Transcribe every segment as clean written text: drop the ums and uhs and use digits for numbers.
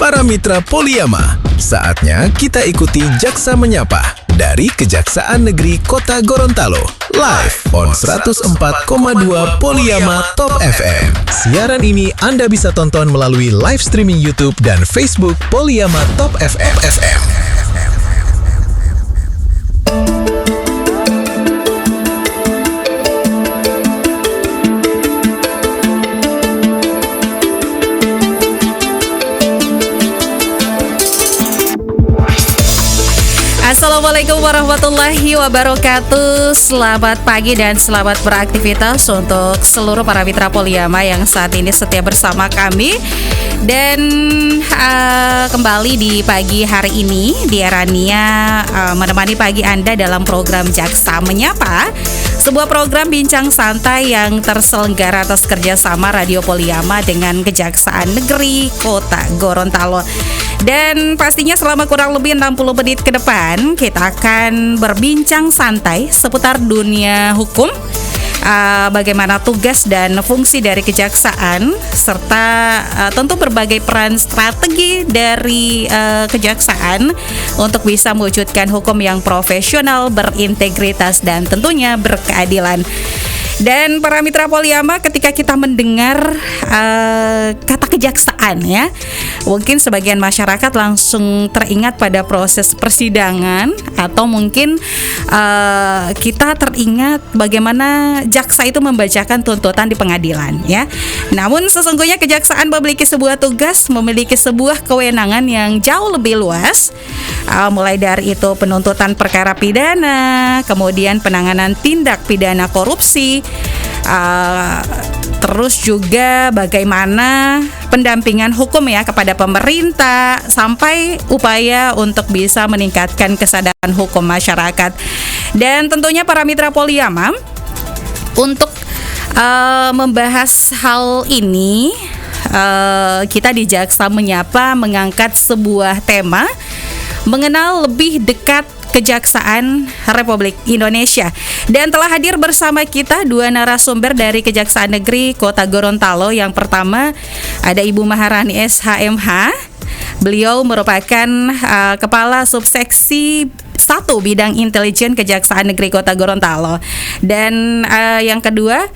Para mitra Poliyama, saatnya kita ikuti Jaksa Menyapa dari Kejaksaan Negeri Kota Gorontalo, live on 104,2 Poliyama Top FM. Siaran ini Anda bisa tonton melalui live streaming YouTube dan Facebook Poliyama Top FM. Assalamualaikum warahmatullahi wabarakatuh. Selamat pagi dan selamat beraktivitas untuk seluruh para mitra Poliyama yang saat ini setia bersama kami. Dan kembali di pagi hari ini Diarania menemani pagi Anda dalam program Jaksa Menyapa, sebuah program bincang santai yang terselenggara atas kerjasama Radio Poliyama dengan Kejaksaan Negeri Kota Gorontalo. Dan pastinya selama kurang lebih 60 menit ke depan kita akan berbincang santai seputar dunia hukum, bagaimana tugas dan fungsi dari kejaksaan, serta tentu berbagai peran strategi dari kejaksaan untuk bisa mewujudkan hukum yang profesional, berintegritas, dan tentunya berkeadilan. Dan para mitra Poliyama, ketika kita mendengar kata kejaksaan ya, mungkin sebagian masyarakat langsung teringat pada proses persidangan, atau mungkin kita teringat bagaimana jaksa itu membacakan tuntutan di pengadilan ya. Namun sesungguhnya kejaksaan memiliki sebuah tugas, memiliki sebuah kewenangan yang jauh lebih luas, mulai dari itu penuntutan perkara pidana, kemudian penanganan tindak pidana korupsi, terus juga bagaimana pendampingan hukum ya kepada pemerintah, sampai upaya untuk bisa meningkatkan kesadaran hukum masyarakat. Dan tentunya para mitra Poliyama, untuk membahas hal ini, kita di Jaksa Menyapa mengangkat sebuah tema mengenal lebih dekat Kejaksaan Republik Indonesia. Dan telah hadir bersama kita dua narasumber dari Kejaksaan Negeri Kota Gorontalo. Yang pertama ada Ibu Maharani SHMH. Beliau merupakan Kepala Subseksi 1 Bidang Intelijen Kejaksaan Negeri Kota Gorontalo. Dan yang kedua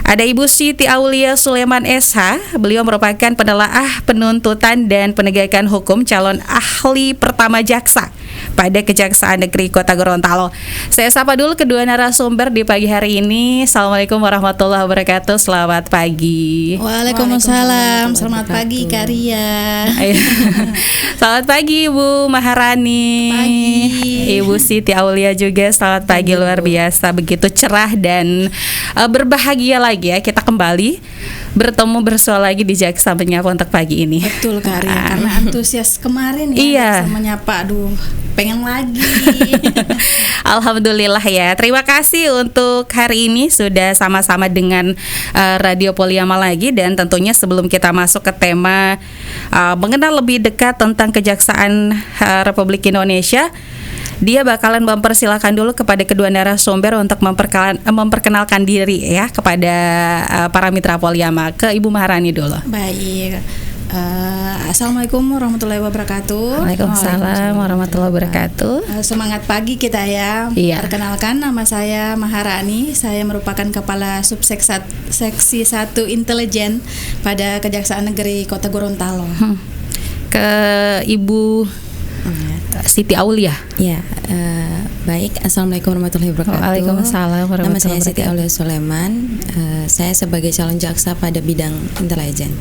ada Ibu Siti Aulia Sulaiman SH. Beliau merupakan penelaah penuntutan dan penegakan hukum calon ahli pertama jaksa pada Kejaksaan Negeri Kota Gorontalo. Saya sapa dulu kedua narasumber di pagi hari ini. Assalamualaikum warahmatullahi wabarakatuh. Selamat pagi. Waalaikumsalam. Selamat pagi Kak Ria. Selamat pagi Ibu Maharani. Pagi. Ibu Siti Aulia juga selamat pagi. Luar biasa, begitu cerah dan berbahagia lagi ya, kita kembali bertemu bersua lagi di Jaksa Menyapa untuk pagi ini. Betul Kak Ria, karena antusias kemarin ya. Iya. Jaksa Menyapa, aduh pengen lagi. Alhamdulillah ya. Terima kasih untuk hari ini sudah sama-sama dengan Radio Poliyama lagi. Dan tentunya sebelum kita masuk ke tema mengenal lebih dekat tentang Kejaksaan Republik Indonesia, dia bakalan mempersilahkan dulu kepada kedua narasumber untuk memperkenalkan diri ya kepada para mitra Poliyama. Ke Ibu Maharani dulu. Baik. Assalamualaikum warahmatullahi wabarakatuh. Waalaikumsalam warahmatullahi wabarakatuh. Semangat pagi kita ya. Iya. Perkenalkan, nama saya Maharani. Saya merupakan Kepala Subseksi 1 Intelijen pada Kejaksaan Negeri Kota Gorontalo. Ke Ibu Siti Aulia. Ya, baik. Assalamualaikum warahmatullahi wabarakatuh. Waalaikumsalam warahmatullahi Nama saya Siti wabarakatuh. Aulia Sulaiman. Saya sebagai calon jaksa pada bidang intelijen.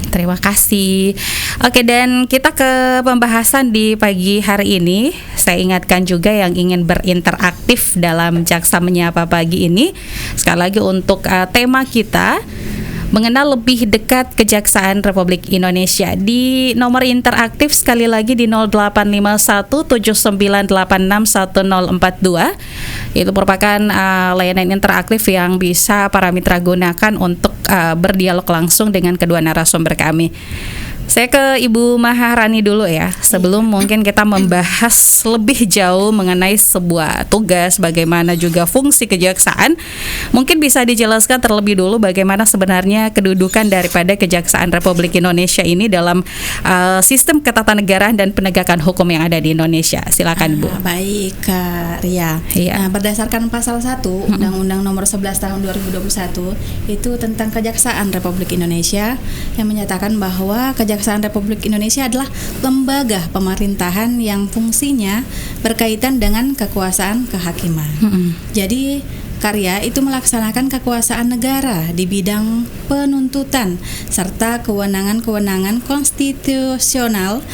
Terima kasih. Oke, dan kita ke pembahasan di pagi hari ini. Saya ingatkan juga yang ingin berinteraktif dalam Jaksa Menyapa pagi ini, sekali lagi untuk tema kita mengenal lebih dekat Kejaksaan Republik Indonesia. Di nomor interaktif sekali lagi di 085179861042. Itu merupakan layanan interaktif yang bisa para mitra gunakan untuk berdialog langsung dengan kedua narasumber kami. Saya ke Ibu Maharani dulu ya, sebelum mungkin kita membahas lebih jauh mengenai sebuah tugas, bagaimana juga fungsi kejaksaan. Mungkin bisa dijelaskan terlebih dulu bagaimana sebenarnya kedudukan daripada Kejaksaan Republik Indonesia ini dalam sistem ketatanegaraan dan penegakan hukum yang ada di Indonesia. Silakan Bu. Baik Kak Ria. Iya. Nah, berdasarkan pasal 1 Undang-Undang Nomor 11 Tahun 2021 itu tentang Kejaksaan Republik Indonesia yang menyatakan bahwa Kejaksaan Republik Indonesia adalah lembaga pemerintahan yang fungsinya berkaitan dengan kekuasaan kehakiman. Jadi Karya itu melaksanakan kekuasaan negara di bidang penuntutan serta kewenangan-kewenangan konstitusional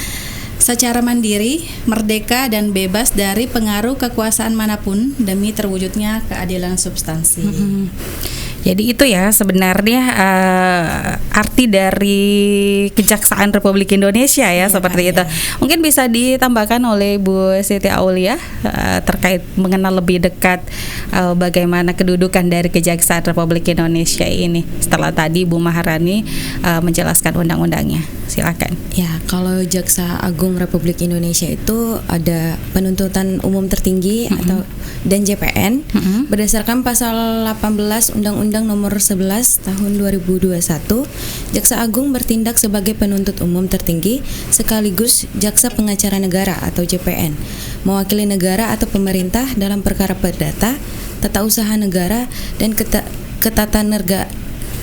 secara mandiri, merdeka dan bebas dari pengaruh kekuasaan manapun demi terwujudnya keadilan substansi. Jadi itu ya sebenarnya arti dari Kejaksaan Republik Indonesia ya, seperti itu. Mungkin bisa ditambahkan oleh Bu Siti Aulia terkait mengenal lebih dekat bagaimana kedudukan dari Kejaksaan Republik Indonesia ini setelah tadi Bu Maharani menjelaskan undang-undangnya. Silakan. Ya, kalau Jaksa Agung Republik Indonesia itu ada penuntutan umum tertinggi atau dan JPN berdasarkan pasal 18 Undang-Undang Nomor 11 Tahun 2021. Jaksa Agung bertindak sebagai penuntut umum tertinggi sekaligus jaksa pengacara negara atau JPN, mewakili negara atau pemerintah dalam perkara perdata, tata usaha negara dan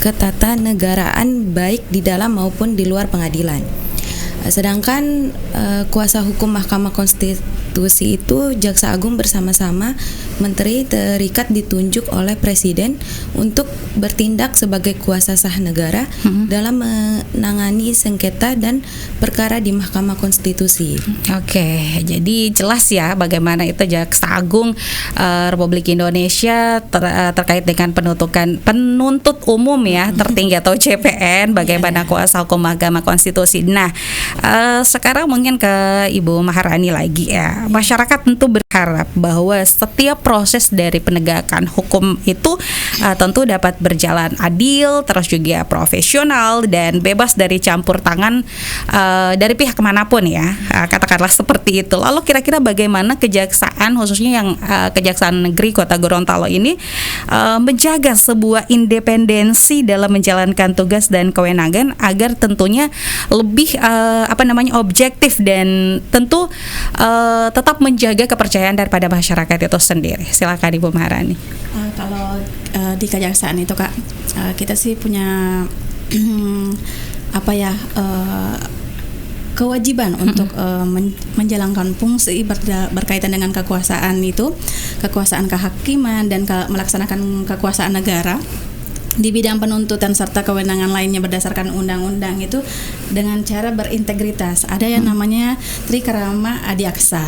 ketatanegaraan baik di dalam maupun di luar pengadilan. Sedangkan kuasa hukum Mahkamah Konstitusi itu Jaksa Agung bersama-sama Menteri terikat ditunjuk oleh Presiden untuk bertindak sebagai kuasa sah negara dalam menangani sengketa dan perkara di Mahkamah Konstitusi. Oke, jadi jelas ya bagaimana itu Jaksa Agung Republik Indonesia terkait dengan penuntut umum ya tertinggi atau JPN, bagaimana kuasa hukum Mahkamah Konstitusi. Nah, sekarang mungkin ke Ibu Maharani lagi ya. Masyarakat tentu berharap bahwa setiap proses dari penegakan hukum itu tentu dapat berjalan adil, terus juga profesional dan bebas dari campur tangan dari pihak manapun ya. Katakanlah seperti itu. Lalu kira-kira bagaimana kejaksaan khususnya yang Kejaksaan Negeri Kota Gorontalo ini menjaga sebuah independensi dalam menjalankan tugas dan kewenangan agar tentunya lebih objektif dan tentu tetap menjaga kepercayaan daripada masyarakat itu sendiri. Silakan Ibu Maharani. Kalau di kejaksaan itu Kak, kita sih punya kewajiban untuk menjalankan fungsi berkaitan dengan kekuasaan itu, kekuasaan kehakiman dan melaksanakan kekuasaan negara di bidang penuntutan serta kewenangan lainnya berdasarkan undang-undang itu dengan cara berintegritas. Ada yang namanya Trikrama Adiaksa.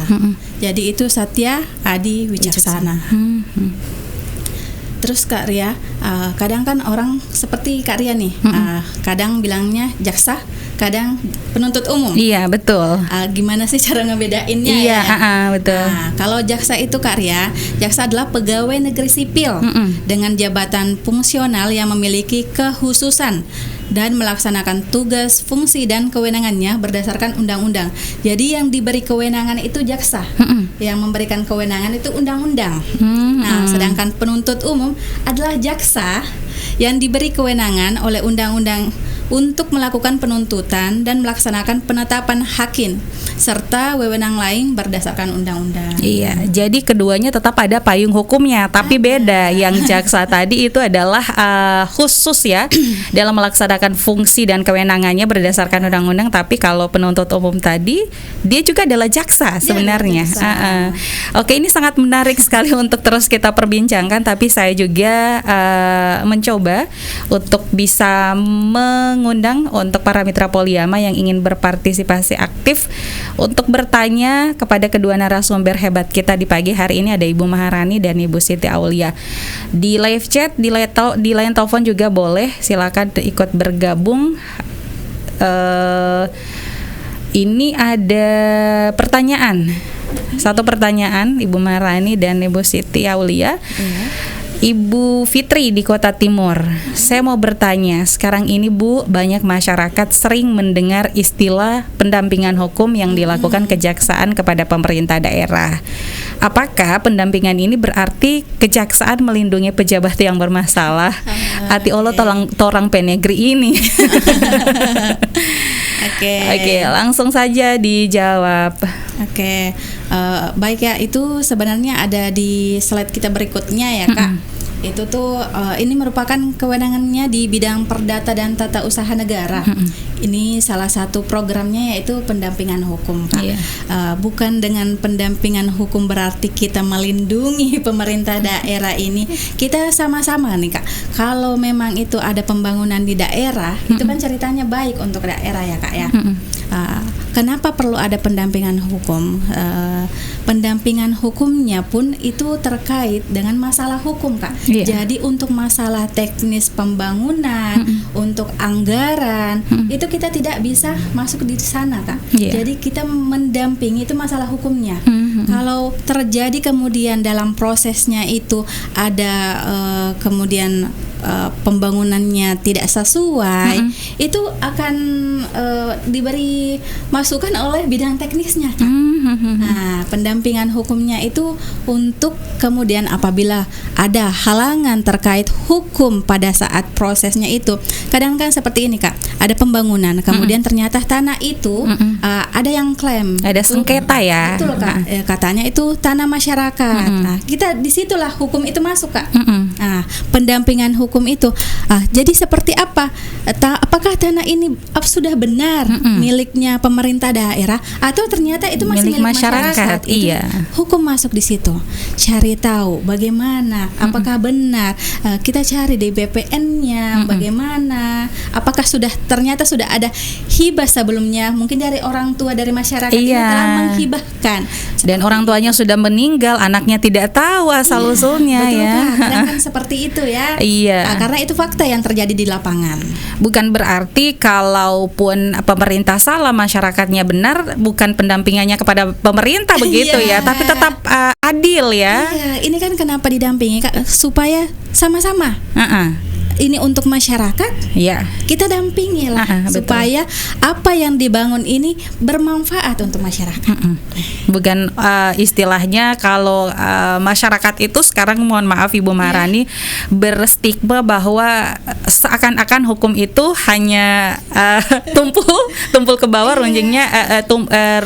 Jadi itu Satya Adi Wicaksana. Terus Kak Ria, kadang kan orang seperti Kak Ria nih, kadang bilangnya jaksa, kadang penuntut umum. Iya, betul. Gimana sih cara ngebedainnya? Iya, ya? Betul. Kalau jaksa itu Kak Ria, jaksa adalah pegawai negeri sipil dengan jabatan fungsional yang memiliki kekhususan dan melaksanakan tugas, fungsi dan kewenangannya berdasarkan undang-undang. Jadi yang diberi kewenangan itu jaksa, yang memberikan kewenangan itu undang-undang. Nah, sedangkan penuntut umum adalah jaksa yang diberi kewenangan oleh undang-undang untuk melakukan penuntutan dan melaksanakan penetapan hakim serta wewenang lain berdasarkan undang-undang. Iya, jadi keduanya tetap ada payung hukumnya, tapi beda. Yang jaksa tadi itu adalah khusus ya dalam melaksanakan fungsi dan kewenangannya berdasarkan undang-undang, tapi kalau penuntut umum tadi dia juga adalah jaksa sebenarnya. Oke, ini sangat menarik sekali untuk terus kita perbincangkan, tapi saya juga mencoba untuk bisa mengundang untuk para mitra Poliyama yang ingin berpartisipasi aktif untuk bertanya kepada kedua narasumber hebat kita di pagi hari ini. Ada Ibu Maharani dan Ibu Siti Aulia. Di live chat, di line telepon juga boleh, silakan ikut bergabung. Ini ada pertanyaan. Satu pertanyaan Ibu Maharani dan Ibu Siti Aulia. Ibu Fitri di Kota Timur. Saya mau bertanya, sekarang ini Bu, banyak masyarakat sering mendengar istilah pendampingan hukum yang dilakukan kejaksaan kepada pemerintah daerah. Apakah pendampingan ini berarti kejaksaan melindungi pejabat yang bermasalah? Hati Allah torang penegri ini. Oke, langsung saja dijawab. Oke, baik ya, itu sebenarnya ada di slide kita berikutnya ya Kak. Itu tuh ini merupakan kewenangannya di bidang perdata dan tata usaha negara. Ini salah satu programnya yaitu pendampingan hukum Kak. Bukan dengan pendampingan hukum berarti kita melindungi pemerintah daerah ini. Kita sama-sama nih Kak. Kalau memang itu ada pembangunan di daerah, itu kan ceritanya baik untuk daerah ya Kak ya. Kenapa perlu ada pendampingan hukum? Pendampingan hukumnya pun itu terkait dengan masalah hukum Kak. Jadi untuk masalah teknis pembangunan, untuk anggaran, itu kita tidak bisa masuk di sana Kak. Jadi kita mendampingi itu masalah hukumnya. Kalau terjadi kemudian dalam prosesnya itu ada kemudian pembangunannya tidak sesuai, itu akan diberi masukan oleh bidang teknisnya Kak. Nah, pendampingan hukumnya itu untuk kemudian apabila ada halangan terkait hukum pada saat prosesnya itu, kadang kan seperti ini Kak, ada pembangunan kemudian ternyata tanah itu ada yang klaim, ada sengketa ya. Betul Kak, katanya itu tanah masyarakat. Nah, kita disitulah hukum itu masuk Kak. Nah, pendampingan hukum itu, jadi seperti apa? Apakah tanah ini sudah benar miliknya pemerintah daerah atau ternyata itu masih milik masyarakat? Itu hukum masuk di situ. Cari tahu bagaimana, apakah benar, kita cari di BPN-nya bagaimana, apakah ternyata sudah ada hibah sebelumnya, mungkin dari orang tua, dari masyarakat yang telah menghibahkan. Dan orang tuanya sudah meninggal, anaknya tidak tahu asal usulnya ya. Kan seperti itu ya. Karena itu fakta yang terjadi di lapangan. Bukan berarti kalaupun pemerintah salah, masyarakatnya benar, bukan pendampingannya kepada pemerintah begitu ya, tapi tetap adil ya. Ini kan kenapa didampingi Kak? Supaya sama-sama. Ini untuk masyarakat, kita dampingi lah supaya apa yang dibangun ini bermanfaat untuk masyarakat. Bukan istilahnya kalau masyarakat itu sekarang, mohon maaf Ibu Maharani, berstigma bahwa seakan-akan hukum itu hanya tumpul ke bawah, runcingnya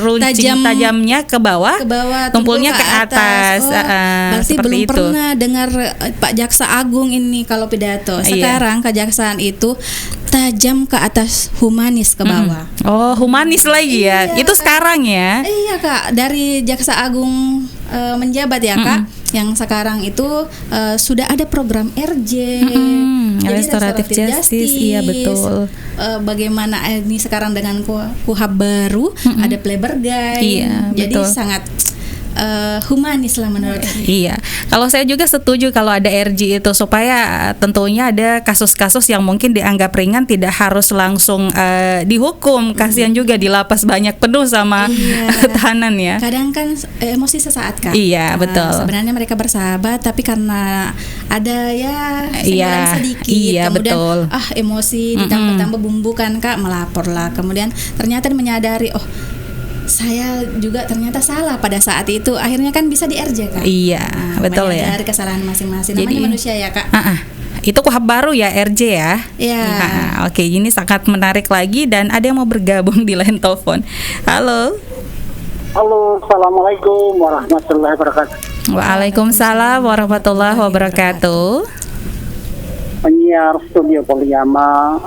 runcing tajamnya ke bawah, tumpulnya ke atas. Berarti belum itu. Pernah dengar Pak Jaksa Agung ini kalau pidato. Sekarang kejaksaan itu tajam ke atas, humanis ke bawah. Oh, humanis lagi ya. Itu sekarang ya. Iya Kak, dari Jaksa Agung menjabat ya Kak. Yang sekarang itu sudah ada program RJ, Restoratif Justice. Iya betul. Bagaimana ini sekarang dengan KUHP baru, ada play bergay. Jadi betul. Sangat humanis lah menurut saya. Iya, kalau saya juga setuju kalau ada RJ itu, supaya tentunya ada kasus-kasus yang mungkin dianggap ringan tidak harus langsung dihukum. Kasihan juga di lapas banyak penuh sama tahanan ya. Kadang kan emosi sesaat Kak. Iya betul. Sebenarnya mereka bersahabat, tapi karena ada sedikit, kemudian betul. Emosi ditambah-tambah bumbu kan Kak, melapor lah. Kemudian ternyata menyadari, saya juga ternyata salah pada saat itu, akhirnya kan bisa di-RJ Kak. Betul ya. Dari kesalahan masing-masing. Namanya manusia ya Kak. Itu KUHP baru ya, RJ ya. Oke, ini sangat menarik lagi dan ada yang mau bergabung di line telepon. Halo, assalamualaikum warahmatullahi wabarakatuh. Waalaikumsalam warahmatullahi wabarakatuh. Penyiar studio Poliama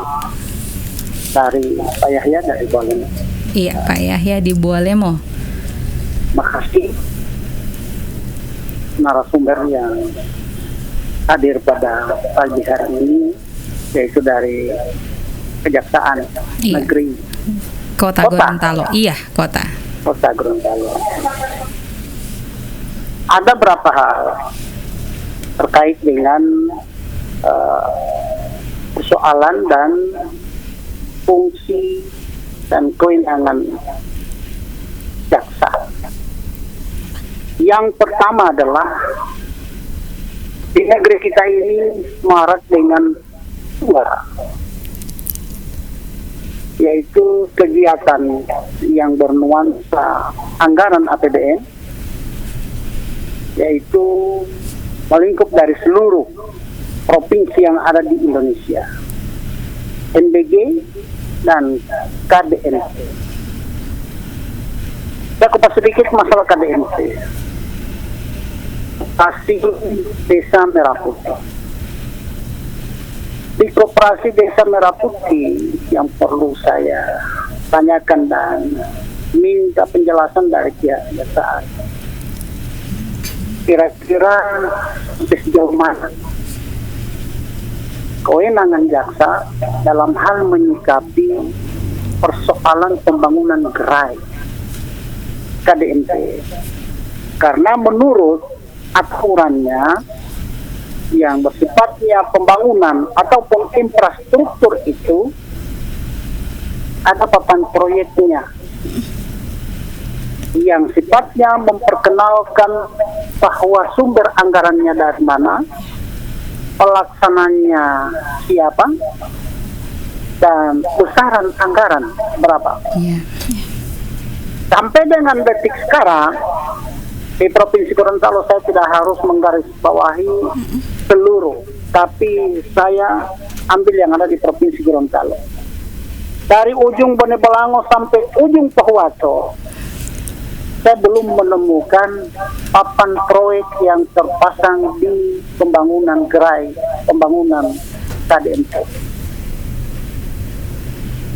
dari Pak Yahya dari Bolemo. Iya, Pak Yahya di Bolemo. Makasih narasumber yang hadir pada pagi hari ini, yaitu dari Kejaksaan Negeri Kota Gorontalo. Kota Gorontalo. Ada berapa hal terkait dengan persoalan dan fungsi dan kewenangan jaksa. Yang pertama adalah di negeri kita ini marak dengan dua, yaitu kegiatan yang bernuansa anggaran APBN, yaitu melingkup dari seluruh provinsi yang ada di Indonesia, NBG dan KDNC. Saya kupas sedikit masalah KDNC. Koperasi Desa Merah Putih. Di Koperasi Desa Merah Putih yang perlu saya tanyakan dan minta penjelasan dari pihak kejaksaan. Kira-kira sejauh mana kewenangan jaksa dalam hal menyikapi persoalan pembangunan gerai KDNC? Karena menurut aturannya yang bersifatnya pembangunan ataupun infrastruktur itu ada papan proyeknya yang sifatnya memperkenalkan bahwa sumber anggarannya dari mana, pelaksananya siapa, dan besaran anggaran berapa. Sampai dengan detik sekarang di Provinsi Gorontalo saya tidak harus menggarisbawahi seluruh, tapi saya ambil yang ada di Provinsi Gorontalo. Dari ujung Bone Belango sampai ujung Pahuaco, saya belum menemukan papan proyek yang terpasang di pembangunan gerai, pembangunan KDNC.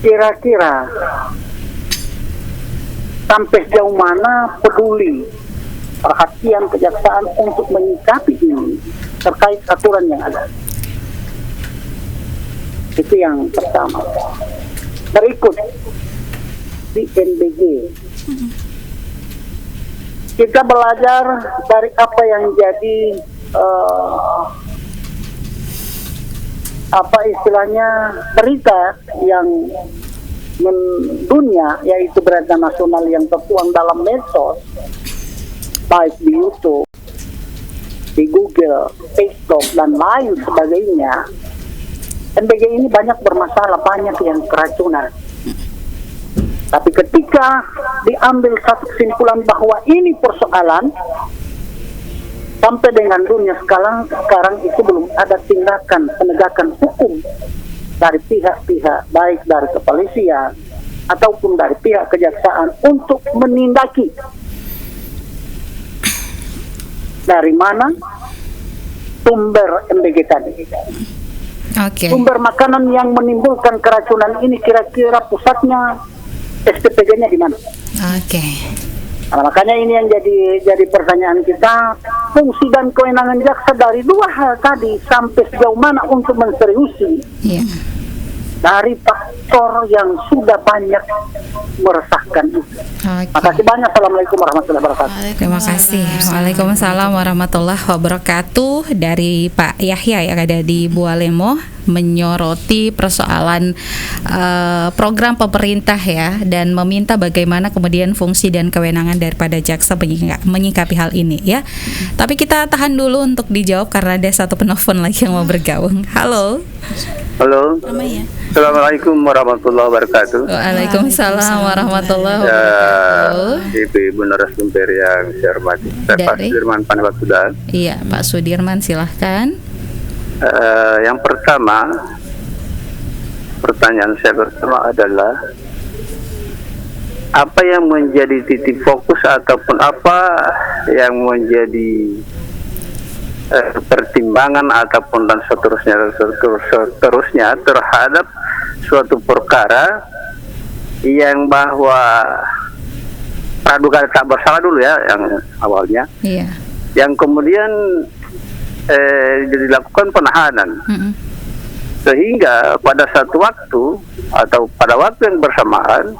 Kira-kira sampai sejauh mana peduli perhatian kejaksaan untuk menyikapi ini terkait aturan yang ada? Itu yang pertama. Berikut di NBG, kita belajar dari apa yang jadi apa istilahnya berita yang mendunia, yaitu berita nasional yang tertuang dalam medsos, baik di YouTube, di Google, Facebook, dan lain sebagainya. NBG ini banyak bermasalah, banyak yang keracunan. Tapi ketika diambil satu kesimpulan bahwa ini persoalan, sampai dengan dunia sekarang itu belum ada tindakan penegakan hukum dari pihak-pihak, baik dari kepolisian ataupun dari pihak kejaksaan untuk menindaki dari mana sumber MBG tadi. Sumber makanan yang menimbulkan keracunan ini kira-kira pusatnya, STPG-nya di mana? Nah, makanya ini yang jadi pertanyaan kita, fungsi dan kewenangan jaksa dari dua hal tadi sampai sejauh mana untuk menseriusi dari faktor yang sudah banyak meresahkan itu. Makasih banyak. Assalamualaikum warahmatullahi wabarakatuh. Terima kasih. Waalaikumsalam warahmatullahi wabarakatuh. Dari Pak Yahya yang ada di Bualemo, menyoroti persoalan program pemerintah ya, dan meminta bagaimana kemudian fungsi dan kewenangan daripada jaksa menyikapi hal ini ya. Tapi kita tahan dulu untuk dijawab karena ada satu penelpon lagi yang mau bergabung. Halo. Halo. Assalamualaikum warahmatullahi wabarakatuh. Waalaikumsalam warahmatullahi wabarakatuh. Ibu narasumber yang saya hormati, Pak Sudirman Panewasudan. Iya, Pak Sudirman, silahkan. Yang pertama, pertanyaan saya pertama adalah apa yang menjadi titik fokus ataupun apa yang menjadi pertimbangan ataupun dan seterusnya terhadap suatu perkara yang bahwa praduga tak bersalah dulu ya yang awalnya, yang kemudian dilakukan penahanan, sehingga pada satu waktu atau pada waktu yang bersamaan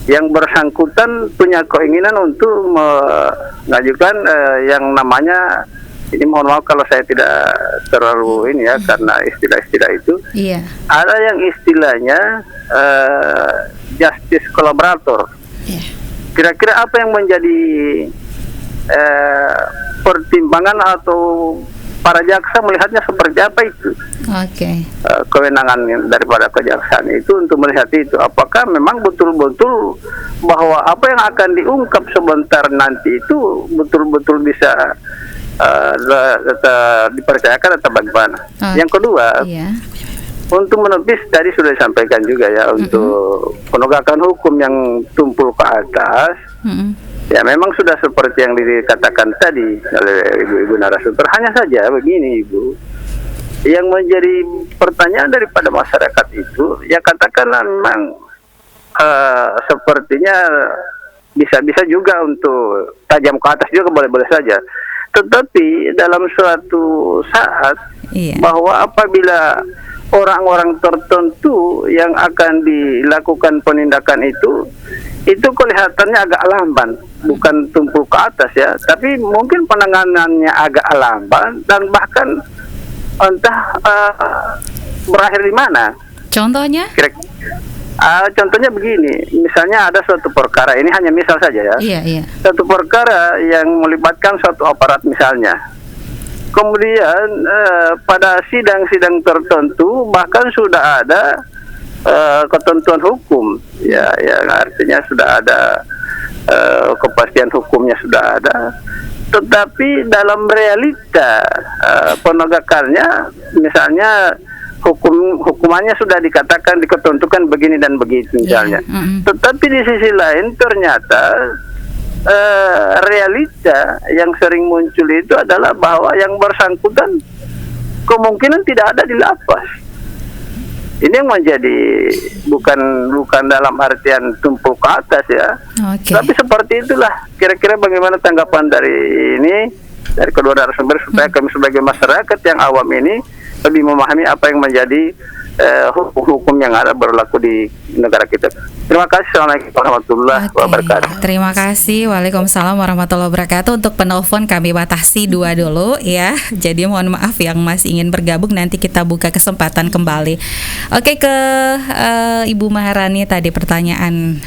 yang bersangkutan punya keinginan untuk mengajukan yang namanya, ini mohon maaf kalau saya tidak terlalu ini ya, karena istilah-istilah itu ada yang istilahnya justice collaborator. Kira-kira apa yang menjadi pertimbangan atau para jaksa melihatnya seperti apa itu. Oke. Kewenangan daripada kejaksaan itu untuk melihat itu apakah memang betul-betul bahwa apa yang akan diungkap sebentar nanti itu betul-betul bisa dipercayakan atau bagaimana. Yang kedua, untuk menepis tadi sudah disampaikan juga ya, untuk penegakan hukum yang tumpul ke atas. Ya memang sudah seperti yang dikatakan tadi oleh ibu-ibu narasumber. Hanya saja begini Ibu, yang menjadi pertanyaan daripada masyarakat itu, ya katakanlah memang sepertinya bisa-bisa juga untuk tajam ke atas juga boleh-boleh saja. Tetapi dalam suatu saat bahwa apabila orang-orang tertentu yang akan dilakukan penindakan itu kelihatannya agak lamban, bukan tumpul ke atas ya, tapi mungkin penanganannya agak lamban dan bahkan entah berakhir di mana. Contohnya? Contohnya begini, misalnya ada suatu perkara, ini hanya misal saja ya. Suatu perkara yang melibatkan suatu aparat misalnya. Kemudian pada sidang-sidang tertentu bahkan sudah ada ketentuan hukum, ya artinya sudah ada kepastian hukumnya sudah ada, tetapi dalam realita penegakannya misalnya hukumannya sudah dikatakan diketentukan begini dan begitu misalnya, tetapi di sisi lain ternyata realita yang sering muncul itu adalah bahwa yang bersangkutan kemungkinan tidak ada di lapas. Ini yang menjadi bukan dalam artian tumpul ke atas ya, tapi seperti itulah. Kira-kira bagaimana tanggapan dari kedua narasumber supaya kami sebagai masyarakat yang awam ini lebih memahami apa yang menjadi hukum yang ada berlaku di negara kita. Terima kasih. Assalamualaikum warahmatullahi wabarakatuh. Terima kasih. Waalaikumsalam warahmatullahi wabarakatuh. Untuk penelpon kami batasi 2 dulu ya. Jadi mohon maaf yang masih ingin bergabung, nanti kita buka kesempatan kembali. Oke, ke Ibu Maharani tadi pertanyaan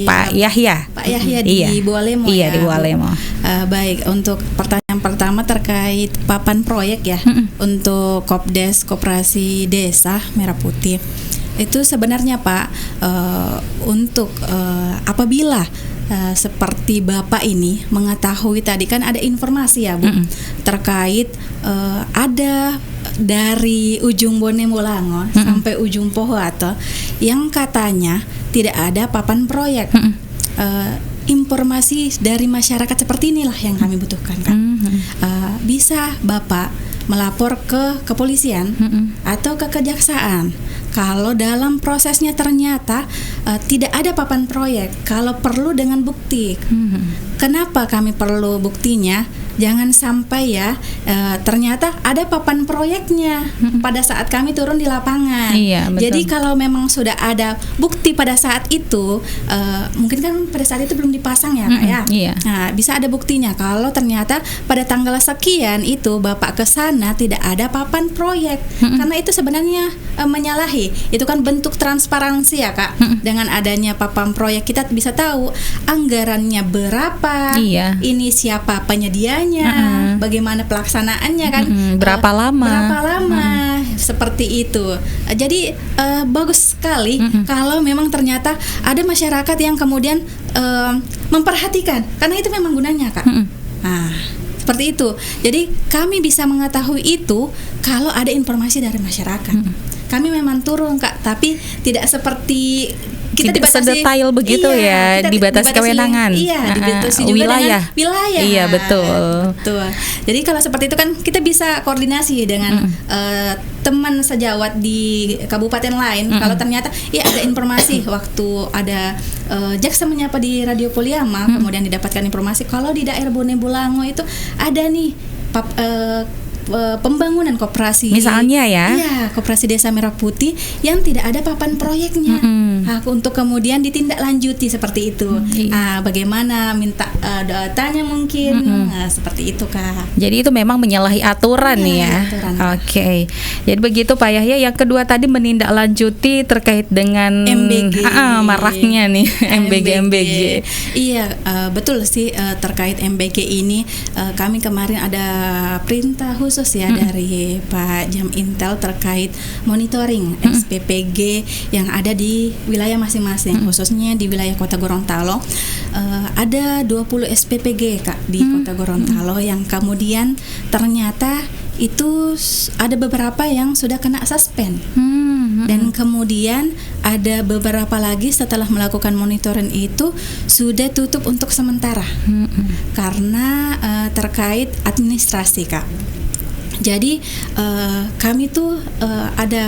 Pak Yahya. Pak Yahya di Bualemo. Iya, di Bualemo. Baik, untuk pertanyaan pertama terkait papan proyek ya, untuk Kopdes Koperasi Desa Merah Putih. Itu sebenarnya Pak, untuk apabila seperti Bapak ini mengetahui tadi kan ada informasi ya Bu, terkait ada dari ujung Bonemolango sampai ujung Pohuato yang katanya tidak ada papan proyek. Informasi dari masyarakat seperti inilah yang kami butuhkan kan. Bisa Bapak melapor ke kepolisian atau ke kejaksaan kalau dalam prosesnya ternyata tidak ada papan proyek, kalau perlu dengan bukti. Kenapa kami perlu buktinya? Jangan sampai ya ternyata ada papan proyeknya pada saat kami turun di lapangan. Jadi kalau memang sudah ada bukti pada saat itu, mungkin kan pada saat itu belum dipasang ya Pak ya. Nah, bisa ada buktinya kalau ternyata pada tanggal sekian itu Bapak ke sana tidak ada papan proyek. Karena itu sebenarnya menyalahi. Itu kan bentuk transparansi ya Kak. Dengan adanya papan proyek kita bisa tahu anggarannya berapa, ini siapa penyedianya, bagaimana pelaksanaannya kan, berapa lama, seperti itu. Jadi bagus sekali kalau memang ternyata ada masyarakat yang kemudian memperhatikan, karena itu memang gunanya Kak. Nah, seperti itu. Jadi kami bisa mengetahui itu kalau ada informasi dari masyarakat. Kami memang turun Kak, tapi tidak seperti kita dibatasi sedetail begitu ya, dibatasi kewenangan. Dibatasi juga wilayah. Wilayah. Iya, betul. Jadi kalau seperti itu kan kita bisa koordinasi dengan teman sejawat di kabupaten lain. Kalau ternyata ada informasi waktu ada jaksa menyapa di Radio Poliama, kemudian didapatkan informasi kalau di daerah Bonemolango itu ada nih pembangunan koperasi, misalnya koperasi Desa Merah Putih yang tidak ada papan proyeknya. Untuk kemudian ditindaklanjuti seperti itu. Bagaimana minta datanya mungkin, seperti itu Kak. Jadi itu memang menyalahi aturan ya. Oke. Jadi begitu Pak Yahya. Yang kedua tadi menindaklanjuti terkait dengan MBG. Maraknya nih MBG. Iya, betul sih terkait MBG ini. Kami kemarin ada perintah khusus khusus ya dari Pak Jam Intel terkait monitoring SPPG yang ada di wilayah masing-masing, khususnya di wilayah Kota Gorontalo. Ada 20 SPPG Kak di Kota Gorontalo yang kemudian ternyata itu ada beberapa yang sudah kena suspend. Dan kemudian ada beberapa lagi setelah melakukan monitoring itu sudah tutup untuk sementara karena terkait administrasi Kak. Jadi kami tuh ada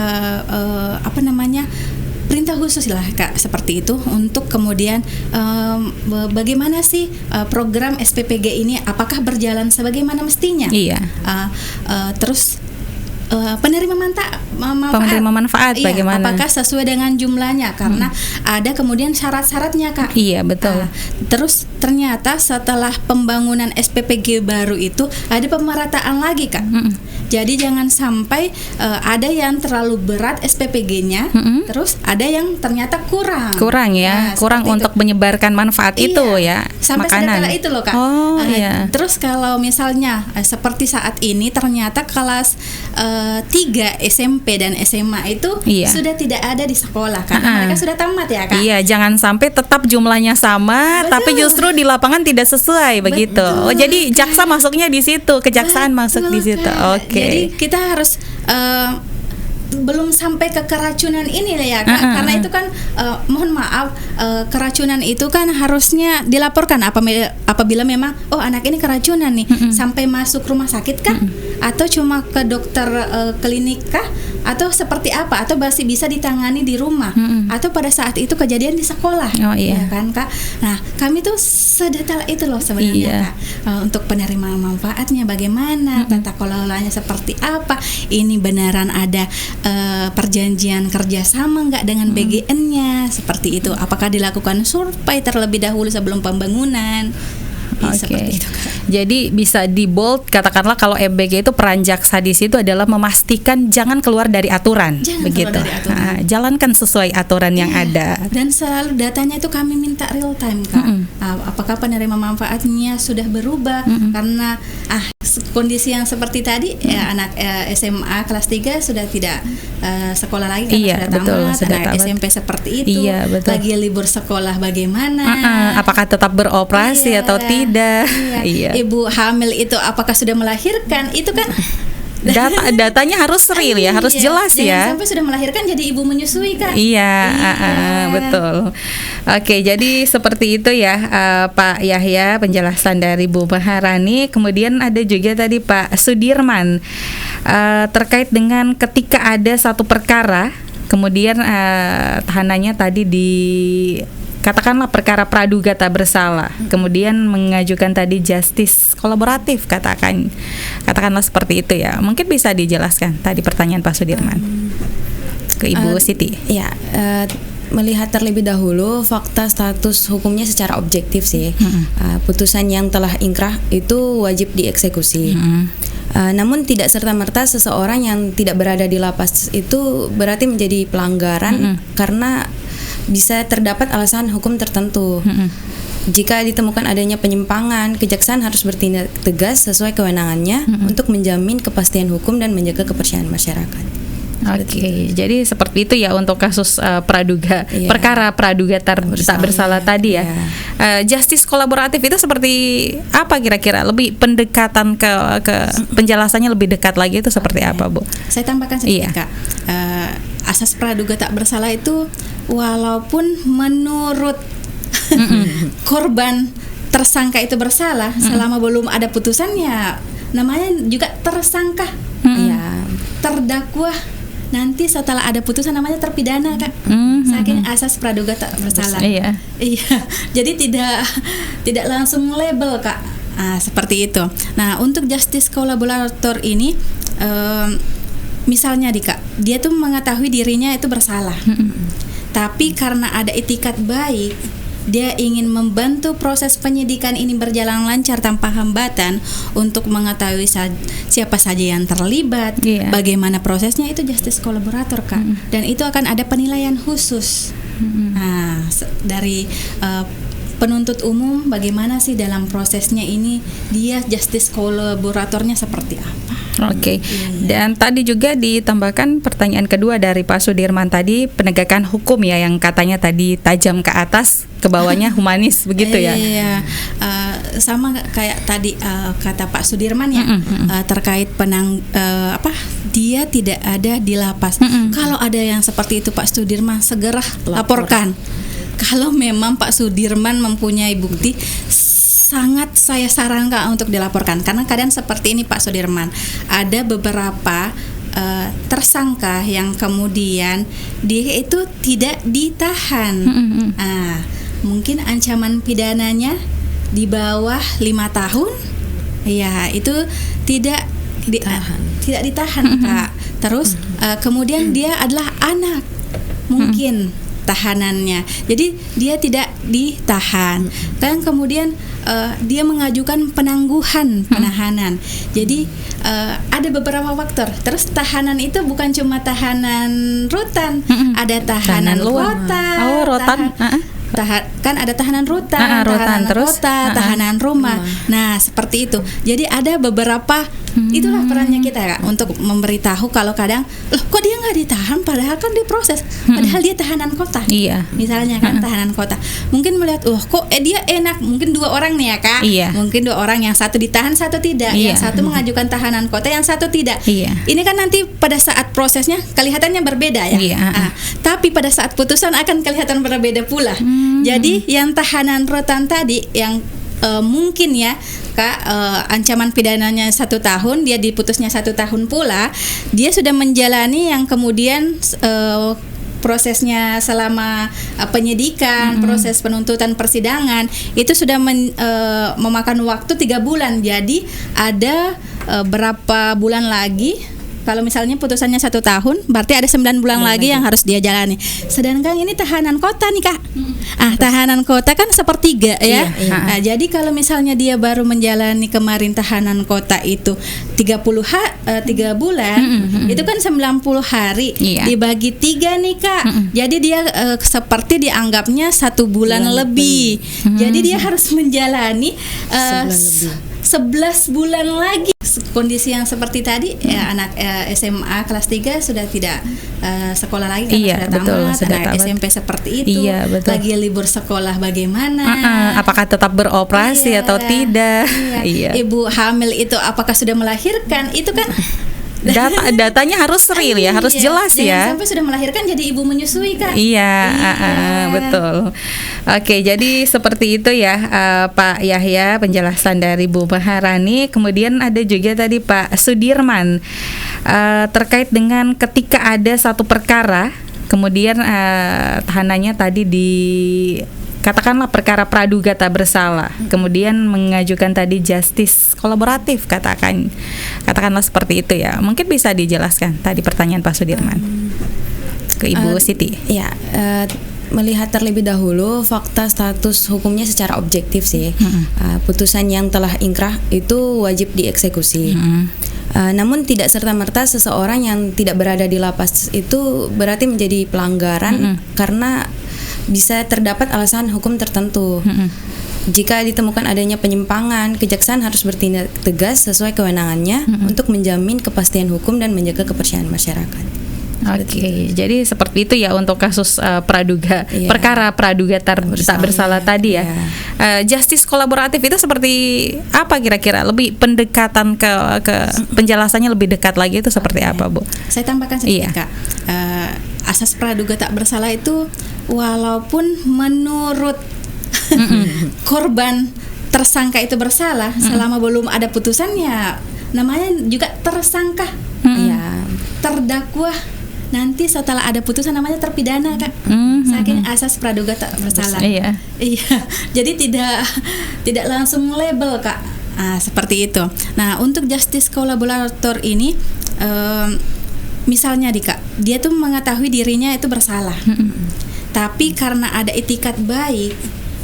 perintah khusus lah Kak seperti itu untuk kemudian bagaimana sih program SPPG ini apakah berjalan sebagaimana mestinya? Iya. Terus penerima manfaat iya, bagaimana? Apakah sesuai dengan jumlahnya? Karena ada kemudian syarat-syaratnya Kak. Iya betul. Terus ternyata setelah pembangunan SPPG baru itu ada pemerataan lagi Kak. Jadi jangan sampai ada yang terlalu berat SPPG-nya, terus ada yang ternyata kurang ya, kurang untuk menyebarkan manfaat itu ya, sampai makanan. Sampai itu loh Kak. Iya. Terus kalau misalnya seperti saat ini ternyata kelas 3 SMP dan SMA itu sudah tidak ada di sekolah karena mereka sudah tamat ya Kak. Iya, jangan sampai tetap jumlahnya sama, tapi justru di lapangan tidak sesuai begitu. Oh, jadi jaksa masuknya di situ, kejaksaan masuk di situ. Oke. Jadi kita harus belum sampai ke keracunan ini ya Kak, karena itu kan mohon maaf keracunan itu kan harusnya dilaporkan apabila memang anak ini keracunan nih, sampai masuk rumah sakit kah atau cuma ke dokter klinik kah atau seperti apa, atau masih bisa ditangani di rumah atau pada saat itu kejadian di sekolah. Ya kan Kak. Nah kami tuh sedetail itu loh sebenarnya Kak, untuk penerima manfaatnya bagaimana, tata kelolanya seperti apa, ini beneran ada perjanjian kerjasama nggak dengan BGN-nya seperti itu, apakah dilakukan survei terlebih dahulu sebelum pembangunan. Seperti itu, Kak. Jadi bisa di bold, katakanlah kalau MBG itu peran jaksa di situ adalah memastikan jangan keluar dari aturan, begitu. Keluar dari aturan. Jalankan sesuai aturan yang ada. Dan selalu datanya itu kami minta real time Kak. Apakah penerima manfaatnya sudah berubah karena kondisi yang seperti tadi anak SMA kelas 3 sudah tidak sekolah lagi karena sudah tamat. SMP seperti itu. Lagi libur sekolah bagaimana? Apakah tetap beroperasi atau tidak? Ibu hamil itu apakah sudah melahirkan? Itu kan datanya harus real ya, harus jelas ya. Sampai sudah melahirkan jadi ibu menyusui Kak. Betul. Oke, jadi seperti itu ya Pak Yahya penjelasan dari Bu Maharani. Kemudian ada juga tadi Pak Sudirman terkait dengan ketika ada satu perkara, kemudian tahanannya tadi katakanlah perkara praduga tak bersalah, kemudian mengajukan tadi justice kolaboratif, katakanlah seperti itu ya. Mungkin bisa dijelaskan tadi pertanyaan Pak Sudirman ke Ibu Siti. Melihat terlebih dahulu fakta status hukumnya secara objektif sih. Putusan yang telah ingkrah itu wajib dieksekusi. Namun tidak serta-merta seseorang yang tidak berada di lapas itu berarti menjadi pelanggaran karena bisa terdapat alasan hukum tertentu. Jika ditemukan adanya penyimpangan, kejaksaan harus bertindak tegas sesuai kewenangannya untuk menjamin kepastian hukum dan menjaga kepercayaan masyarakat. Oke, jadi seperti itu ya untuk kasus praduga, perkara praduga tak bersalah tadi ya. Justice kolaboratif itu seperti apa kira-kira? Lebih pendekatan ke penjelasannya lebih dekat lagi itu seperti apa, Bu? Saya tambahkan sedikit Kak. Asas praduga tak bersalah itu walaupun menurut korban tersangka itu bersalah, selama belum ada putusannya namanya juga tersangka. Terdakwa nanti setelah ada putusan namanya terpidana Kak. Saking asas praduga tak bersalah. Jadi tidak langsung label Kak. Seperti itu. Nah, untuk justice kolaborator ini misalnya Kak, dia tuh mengetahui dirinya itu bersalah. Tapi karena ada itikat baik, dia ingin membantu proses penyidikan ini berjalan lancar tanpa hambatan untuk mengetahui siapa saja yang terlibat, bagaimana prosesnya, itu justice kolaborator Kak. Dan itu akan ada penilaian khusus dari penuntut umum bagaimana sih dalam prosesnya ini, dia justice kolaboratornya seperti apa. Oke. Dan tadi juga ditambahkan pertanyaan kedua dari Pak Sudirman tadi, penegakan hukum ya, yang katanya tadi tajam ke atas, ke bawahnya humanis begitu ya. Iya. Sama kayak tadi kata Pak Sudirman ya, terkait dia tidak ada di lapas. Kalau ada yang seperti itu Pak Sudirman, segera laporkan. Kalau memang Pak Sudirman mempunyai bukti, sangat saya sarankan untuk dilaporkan. Karena keadaan seperti ini Pak Sudirman, ada beberapa tersangka yang kemudian dia itu tidak ditahan. Mungkin ancaman pidananya di bawah 5 tahun. Ya, itu tidak ditahan, Kak. Terus kemudian dia adalah anak. Mungkin tahanannya. Jadi dia tidak ditahan. Dan kemudian dia mengajukan penangguhan penahanan. Jadi ada beberapa faktor. Terus tahanan itu bukan cuma tahanan rutan, ada tahanan kota. Oh, rutan. Kan ada tahanan rutan, tahanan terus kota, tahanan rumah. Nah, seperti itu. Jadi ada beberapa, itulah perannya kita ya, untuk memberitahu kalau kadang, loh kok dia nggak ditahan padahal kan diproses, padahal dia tahanan kota. Iya. Misalnya kan tahanan kota. Mungkin melihat, kok dia enak, mungkin 2 orang nih ya Kak. Iya. Mungkin 2 orang, yang satu ditahan, satu tidak. Iya. Yang satu mengajukan tahanan kota, yang satu tidak. Iya. Ini kan nanti pada saat prosesnya kelihatannya berbeda ya. Iya. Tapi pada saat putusan akan kelihatan berbeda pula. Jadi yang tahanan rutan tadi yang mungkin ya Kak, ancaman pidananya 1 tahun, dia diputusnya 1 tahun pula, dia sudah menjalani yang kemudian prosesnya selama penyidikan, proses penuntutan persidangan itu sudah memakan waktu 3 bulan. Jadi ada berapa bulan lagi? Kalau misalnya putusannya 1 tahun, berarti ada 9 bulan lagi yang harus dia jalani. Sedangkan ini tahanan kota nih Kak. Tahanan kota kan 1/3 ya. Nah, jadi kalau misalnya dia baru menjalani kemarin tahanan kota itu 3 bulan, itu kan 90 hari dibagi 3 nih Kak. Jadi dia seperti dianggapnya 1 bulan lebih. Jadi dia harus menjalani 11 bulan lagi. Kondisi yang seperti tadi ya, anak SMA kelas 3 sudah tidak sekolah lagi karena sudah tamat. Anak SMP seperti itu. Lagi libur sekolah bagaimana? Apakah tetap beroperasi atau tidak? Ibu hamil itu apakah sudah melahirkan? Itu kan datanya harus real ya, harus jelas ya. Sampai sudah melahirkan jadi ibu menyusui Kak. Betul. Oke, jadi seperti itu ya Pak Yahya, penjelasan dari Bu Maharani. Kemudian ada juga tadi Pak Sudirman terkait dengan ketika ada satu perkara, kemudian tahanannya tadi katakanlah perkara praduga tak bersalah, kemudian mengajukan tadi justice kolaboratif, katakanlah seperti itu ya. Mungkin bisa dijelaskan tadi pertanyaan Pak Sudirman ke Ibu Siti. Ya, melihat terlebih dahulu fakta status hukumnya secara objektif sih. Putusan yang telah ingkrah itu wajib dieksekusi. Namun tidak serta-merta seseorang yang tidak berada di lapas itu berarti menjadi pelanggaran karena bisa terdapat alasan hukum tertentu. Jika ditemukan adanya penyimpangan, kejaksaan harus bertindak tegas sesuai kewenangannya untuk menjamin kepastian hukum dan menjaga kepercayaan masyarakat. Oke, jadi seperti itu ya untuk kasus praduga, perkara praduga tak bersalah tadi ya. Justice kolaboratif itu seperti apa kira-kira? Lebih pendekatan ke penjelasannya lebih dekat lagi itu seperti apa, Bu? Saya tambahkan sedikit Kak. Asas praduga tak bersalah itu walaupun menurut korban tersangka itu bersalah, selama belum ada putusannya namanya juga tersangka. Terdakwa nanti setelah ada putusan namanya terpidana Kak. Saking asas praduga tak bersalah. Iya. Jadi tidak langsung label Kak. Seperti itu. Nah, untuk justice kolaborator ini misalnya Kak, dia tuh mengetahui dirinya itu bersalah. Tapi karena ada itikat baik,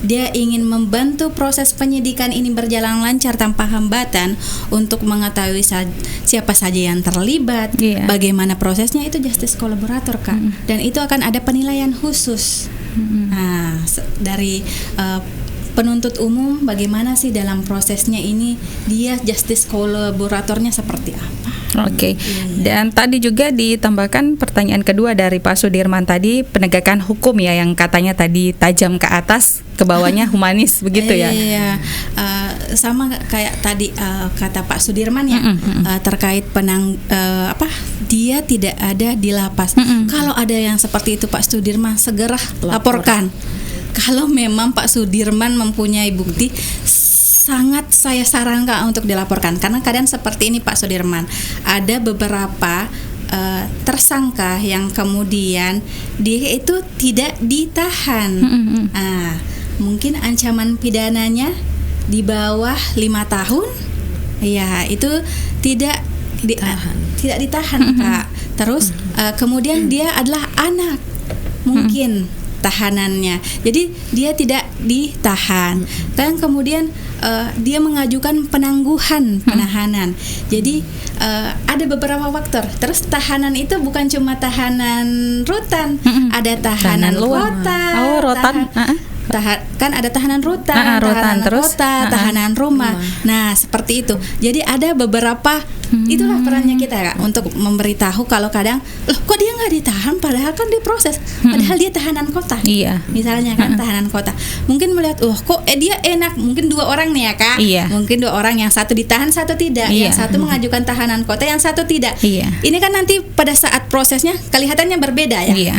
dia ingin membantu proses penyidikan ini berjalan lancar tanpa hambatan untuk mengetahui siapa saja yang terlibat, bagaimana prosesnya, itu justice kolaborator Kak. Dan itu akan ada penilaian khusus dari penuntut umum bagaimana sih dalam prosesnya ini, dia justice kolaboratornya seperti apa. Oke. Dan tadi juga ditambahkan pertanyaan kedua dari Pak Sudirman tadi, penegakan hukum ya, yang katanya tadi tajam ke atas, ke bawahnya humanis begitu ya. Iya. Sama kayak tadi kata Pak Sudirman ya, terkait dia tidak ada di lapas. Kalau ada yang seperti itu Pak Sudirman, segera laporkan. Kalau memang Pak Sudirman mempunyai bukti, sangat saya sarankan untuk dilaporkan. Karena kadang seperti ini Pak Sudirman, ada beberapa tersangka yang kemudian dia itu tidak ditahan. Mungkin ancaman pidananya di bawah 5 tahun, ya itu tidak ditahan Kak. Terus kemudian dia adalah anak, mungkin tahanannya, jadi dia tidak ditahan. Dan kemudian dia mengajukan penangguhan penahanan. Jadi ada beberapa faktor. Terus tahanan itu bukan cuma tahanan rutan, ada tahanan kota. Oh, rutan. Kan ada tahanan rutan, tahanan terus kota, tahanan rumah. Nah, seperti itu. Jadi ada beberapa, itulah perannya kita Kak, untuk memberitahu kalau kadang, loh kok dia nggak ditahan padahal kan diproses, padahal dia tahanan kota. Iya. Misalnya kan tahanan kota. Mungkin melihat, kok dia enak, mungkin 2 orang nih ya Kak. Iya. Mungkin 2 orang, yang satu ditahan, satu tidak. Iya. Yang satu mengajukan tahanan kota, yang satu tidak. Iya. Ini kan nanti pada saat prosesnya kelihatannya berbeda ya. Iya.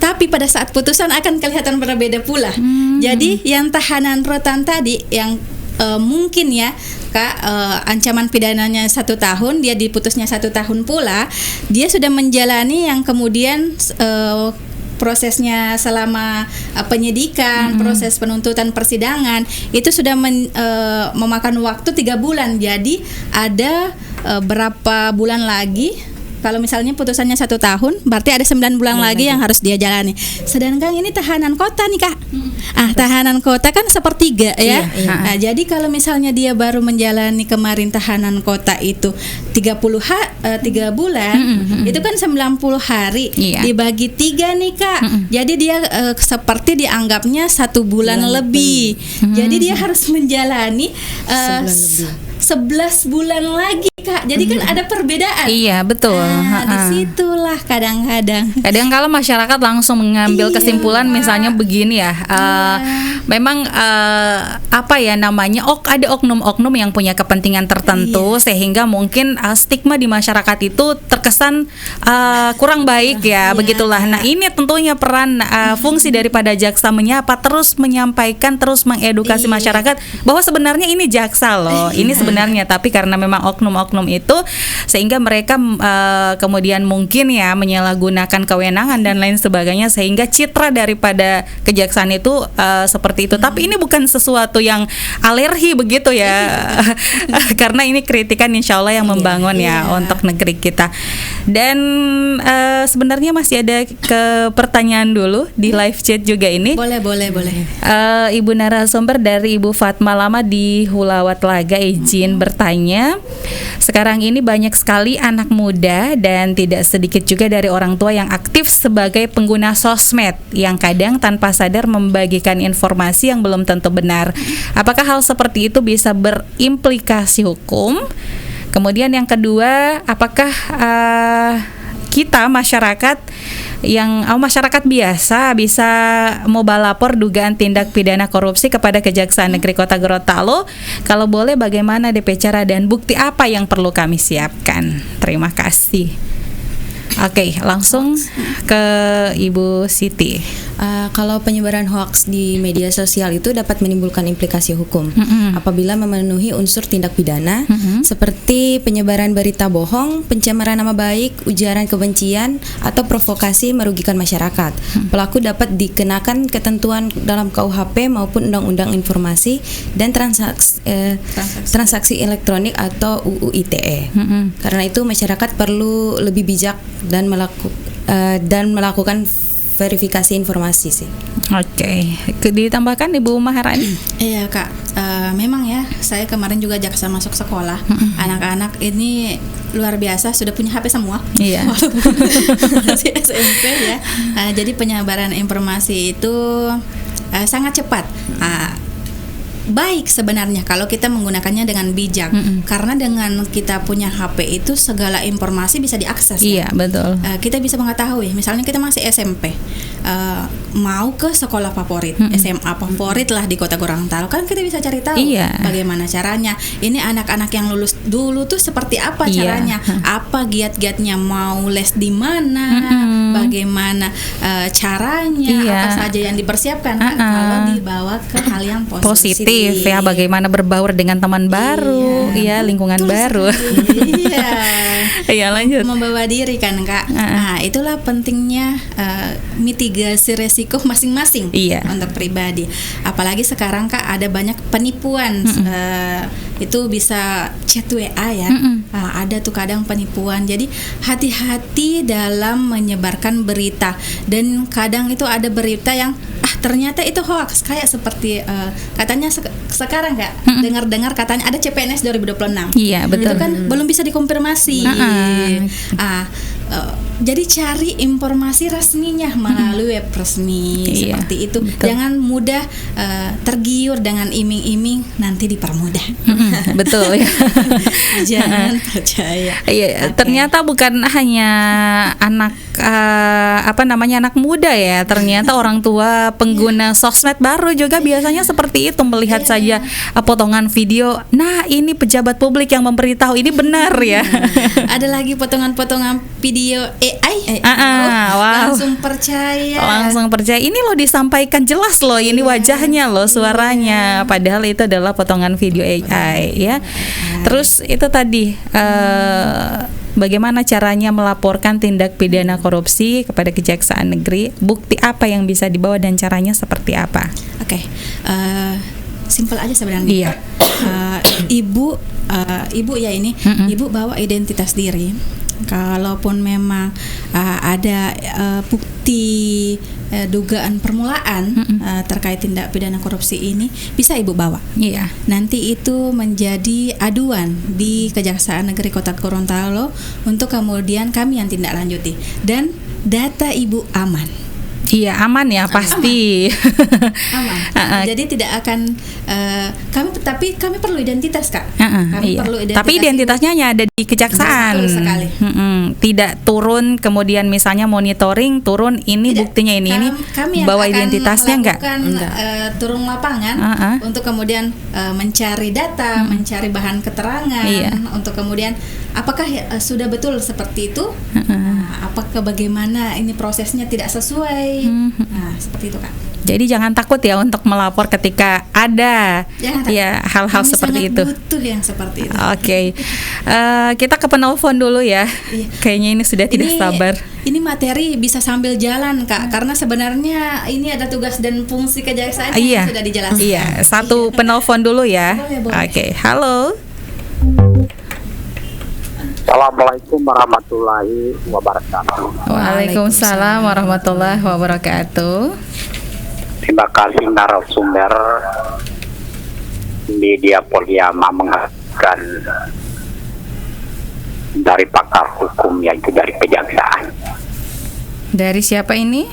Tapi pada saat putusan akan kelihatan berbeda pula. Jadi yang tahanan rutan tadi yang mungkin ya Kak, ancaman pidananya 1 tahun, dia diputusnya 1 tahun pula, dia sudah menjalani yang kemudian prosesnya selama penyidikan, proses penuntutan persidangan itu sudah memakan waktu 3 bulan. Jadi ada berapa bulan lagi? Kalau misalnya putusannya 1 tahun, berarti ada 9 bulan lagi yang harus dia jalani. Sedangkan ini tahanan kota nih Kak. Tahanan kota kan sepertiga ya. Nah, jadi kalau misalnya dia baru menjalani kemarin tahanan kota itu 3 bulan, itu kan 90 hari dibagi 3 nih Kak. Jadi dia seperti dianggapnya 1 bulan lebih. Jadi dia harus menjalani 11 bulan lagi Kak. Jadi kan ada perbedaan. Iya, betul. Disitulah kadang-kadang. Kadang kalau masyarakat langsung mengambil kesimpulan misalnya begini ya. Memang apa ya namanya? Ada oknum-oknum yang punya kepentingan tertentu sehingga mungkin stigma di masyarakat itu terkesan kurang baik ya, begitulah. Nah, ini tentunya peran fungsi daripada jaksa menyapa, terus menyampaikan, terus mengedukasi masyarakat bahwa sebenarnya ini jaksa loh. Ini sebenarnya, tapi karena memang oknum-oknum itu sehingga mereka kemudian mungkin ya menyalahgunakan kewenangan dan lain sebagainya, sehingga citra daripada kejaksaan itu seperti itu. Tapi ini bukan sesuatu yang alergi begitu ya. Karena ini kritikan insya Allah yang membangun ya untuk negeri kita. Dan sebenarnya masih ada pertanyaan dulu di live chat juga ini. Boleh. Ibu narasumber dari Ibu Fatma Lama di Hulawat Laga izin bertanya. Sekarang ini banyak sekali anak muda dan tidak sedikit juga dari orang tua yang aktif sebagai pengguna sosmed yang kadang tanpa sadar membagikan informasi yang belum tentu benar. Apakah hal seperti itu bisa berimplikasi hukum? Kemudian yang kedua, apakah kita masyarakat biasa bisa mau lapor dugaan tindak pidana korupsi kepada Kejaksaan Negeri Kota Gorontalo? Kalau boleh, bagaimana DP cara dan bukti apa yang perlu kami siapkan? Terima kasih. Oke, langsung ke Ibu Siti. Kalau penyebaran hoaks di media sosial itu dapat menimbulkan implikasi hukum apabila memenuhi unsur tindak pidana seperti penyebaran berita bohong, pencemaran nama baik, ujaran kebencian, atau provokasi merugikan masyarakat. Pelaku dapat dikenakan ketentuan dalam KUHP maupun Undang-Undang Informasi dan Transaksi Elektronik atau UU ITE. Karena itu masyarakat perlu lebih bijak dan melakukan verifikasi informasi sih. Oke. Ditambahkan Ibu Maharani? Iya Kak, memang ya, saya kemarin juga jaksa masuk sekolah. Anak-anak ini luar biasa, sudah punya HP semua. Iya. Masih SMP ya. Jadi penyebaran informasi itu sangat cepat. baik sebenarnya kalau kita menggunakannya dengan bijak. Karena dengan kita punya HP itu segala informasi bisa diakses. Iya, betul. Kita bisa mengetahui, misalnya kita masih SMP, mau ke sekolah favorit, SMA favorit lah di Kota Gorontalo, kan kita bisa cari tahu bagaimana caranya. Ini anak-anak yang lulus dulu tuh seperti apa caranya, apa giat-giatnya, mau les di mana, bagaimana caranya, apa saja yang dipersiapkan kalau dibawa ke hal yang positif ya, bagaimana berbaur dengan teman baru, lingkungan baru. Iya, lanjut. Membawa diri kan, Kak. Nah, itulah pentingnya mitigasi resiko masing-masing untuk pribadi. Apalagi sekarang, Kak, ada banyak penipuan. Itu bisa chat WA ya. Ada tuh kadang penipuan. Jadi hati-hati dalam menyebarkan berita. Dan kadang itu ada berita yang ternyata itu hoax, kayak seperti katanya sekarang Kak, dengar-dengar katanya ada CPNS 2026. Iya, betul. Itu kan belum bisa dikonfirmasi. Jadi cari informasi resminya melalui web resmi seperti itu. Betul. Jangan mudah tergiur dengan iming-iming, nanti dipermudah. Betul ya. Jangan percaya. Iya, ternyata bukan hanya anak anak muda ya. Ternyata orang tua pengguna sosmed baru juga biasanya seperti itu, melihat saja potongan video. Nah, ini pejabat publik yang memberitahu, ini benar ya. Ada lagi potongan-potongan video AI. Langsung percaya. Ini loh disampaikan jelas loh, ini wajahnya loh, suaranya. Padahal itu adalah potongan video AI ya. Terus itu tadi bagaimana caranya melaporkan tindak pidana korupsi kepada Kejaksaan Negeri? Bukti apa yang bisa dibawa dan caranya seperti apa? Oke, simpel aja sebenarnya. Ibu ya ini, ibu bawa identitas diri. Kalaupun memang ada bukti dugaan permulaan terkait tindak pidana korupsi ini, bisa ibu bawa. Nanti itu menjadi aduan di Kejaksaan Negeri Kota Gorontalo untuk kemudian kami yang tindak lanjuti, dan data ibu aman. Iya, aman ya, pasti. Aman. Jadi tidak akan kami perlu identitas, Kak. Perlu identitas. Tapi identitasnya hanya ada di kejaksaan. Betul sekali. Tidak turun kemudian misalnya monitoring turun ini tidak, buktinya ini kami bawa identitasnya enggak? Turun lapangan untuk kemudian mencari data, mencari bahan keterangan, untuk kemudian apakah sudah betul seperti itu? Apakah bagaimana ini prosesnya tidak sesuai? Nah, seperti itu, Kak. Jadi jangan takut ya untuk melapor ketika ada hal-hal seperti itu. Butuh yang seperti itu. Oke. Kita ke penelpon dulu ya. Kayaknya ini sudah tidak sabar. Ini materi bisa sambil jalan, Kak, karena sebenarnya ini ada tugas dan fungsi kejaksaan yang sudah dijelaskan. Iya, satu penelpon dulu ya. Oke. Halo. Assalamualaikum warahmatullahi wabarakatuh. Waalaikumsalam warahmatullahi wabarakatuh. Terima kasih narasumber media Poliama menghadirkan dari pakar hukum, yaitu dari kejaksaan. Dari siapa ini?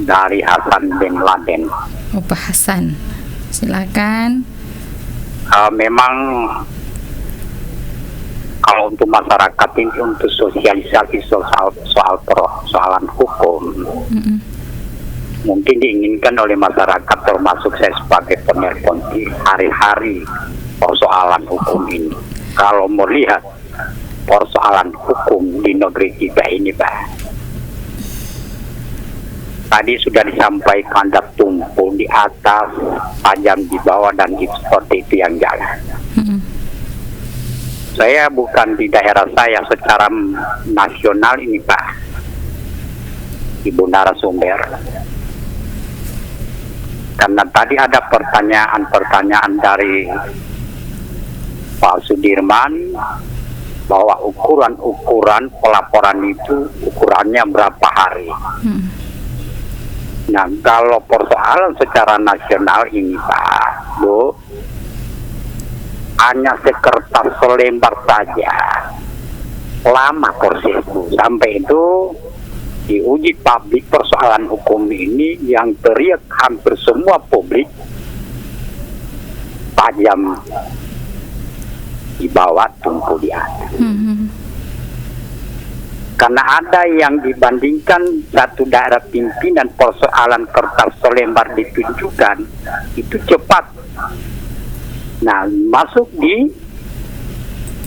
Dari Hasan bin Laden. Pak Hasan, silakan. Memang kalau untuk masyarakat ini, untuk sosialisasi soal persoalan hukum, mungkin diinginkan oleh masyarakat, termasuk saya sebagai penelpon di hari-hari persoalan hukum ini. Kalau melihat persoalan hukum di negeri kita ini, Pak, tadi sudah disampaikan, ada tumpul di atas, tajam di bawah, dan seperti itu yang jalan. Saya bukan di daerah saya, secara nasional ini, Pak, Ibu narasumber. Karena tadi ada pertanyaan dari Pak Sudirman bahwa ukuran pelaporan itu ukurannya berapa hari. Nah, kalau persoalan secara nasional ini, Pak, Bu, hanya sekertas selembar saja, lama proses, Bu. Sampai itu diuji publik persoalan hukum ini, yang teriak hampir semua publik tajam di bawah, tumpul di atas. Karena ada yang dibandingkan satu daerah pimpinan persoalan kertas selembar ditunjukkan itu cepat. Nah, masuk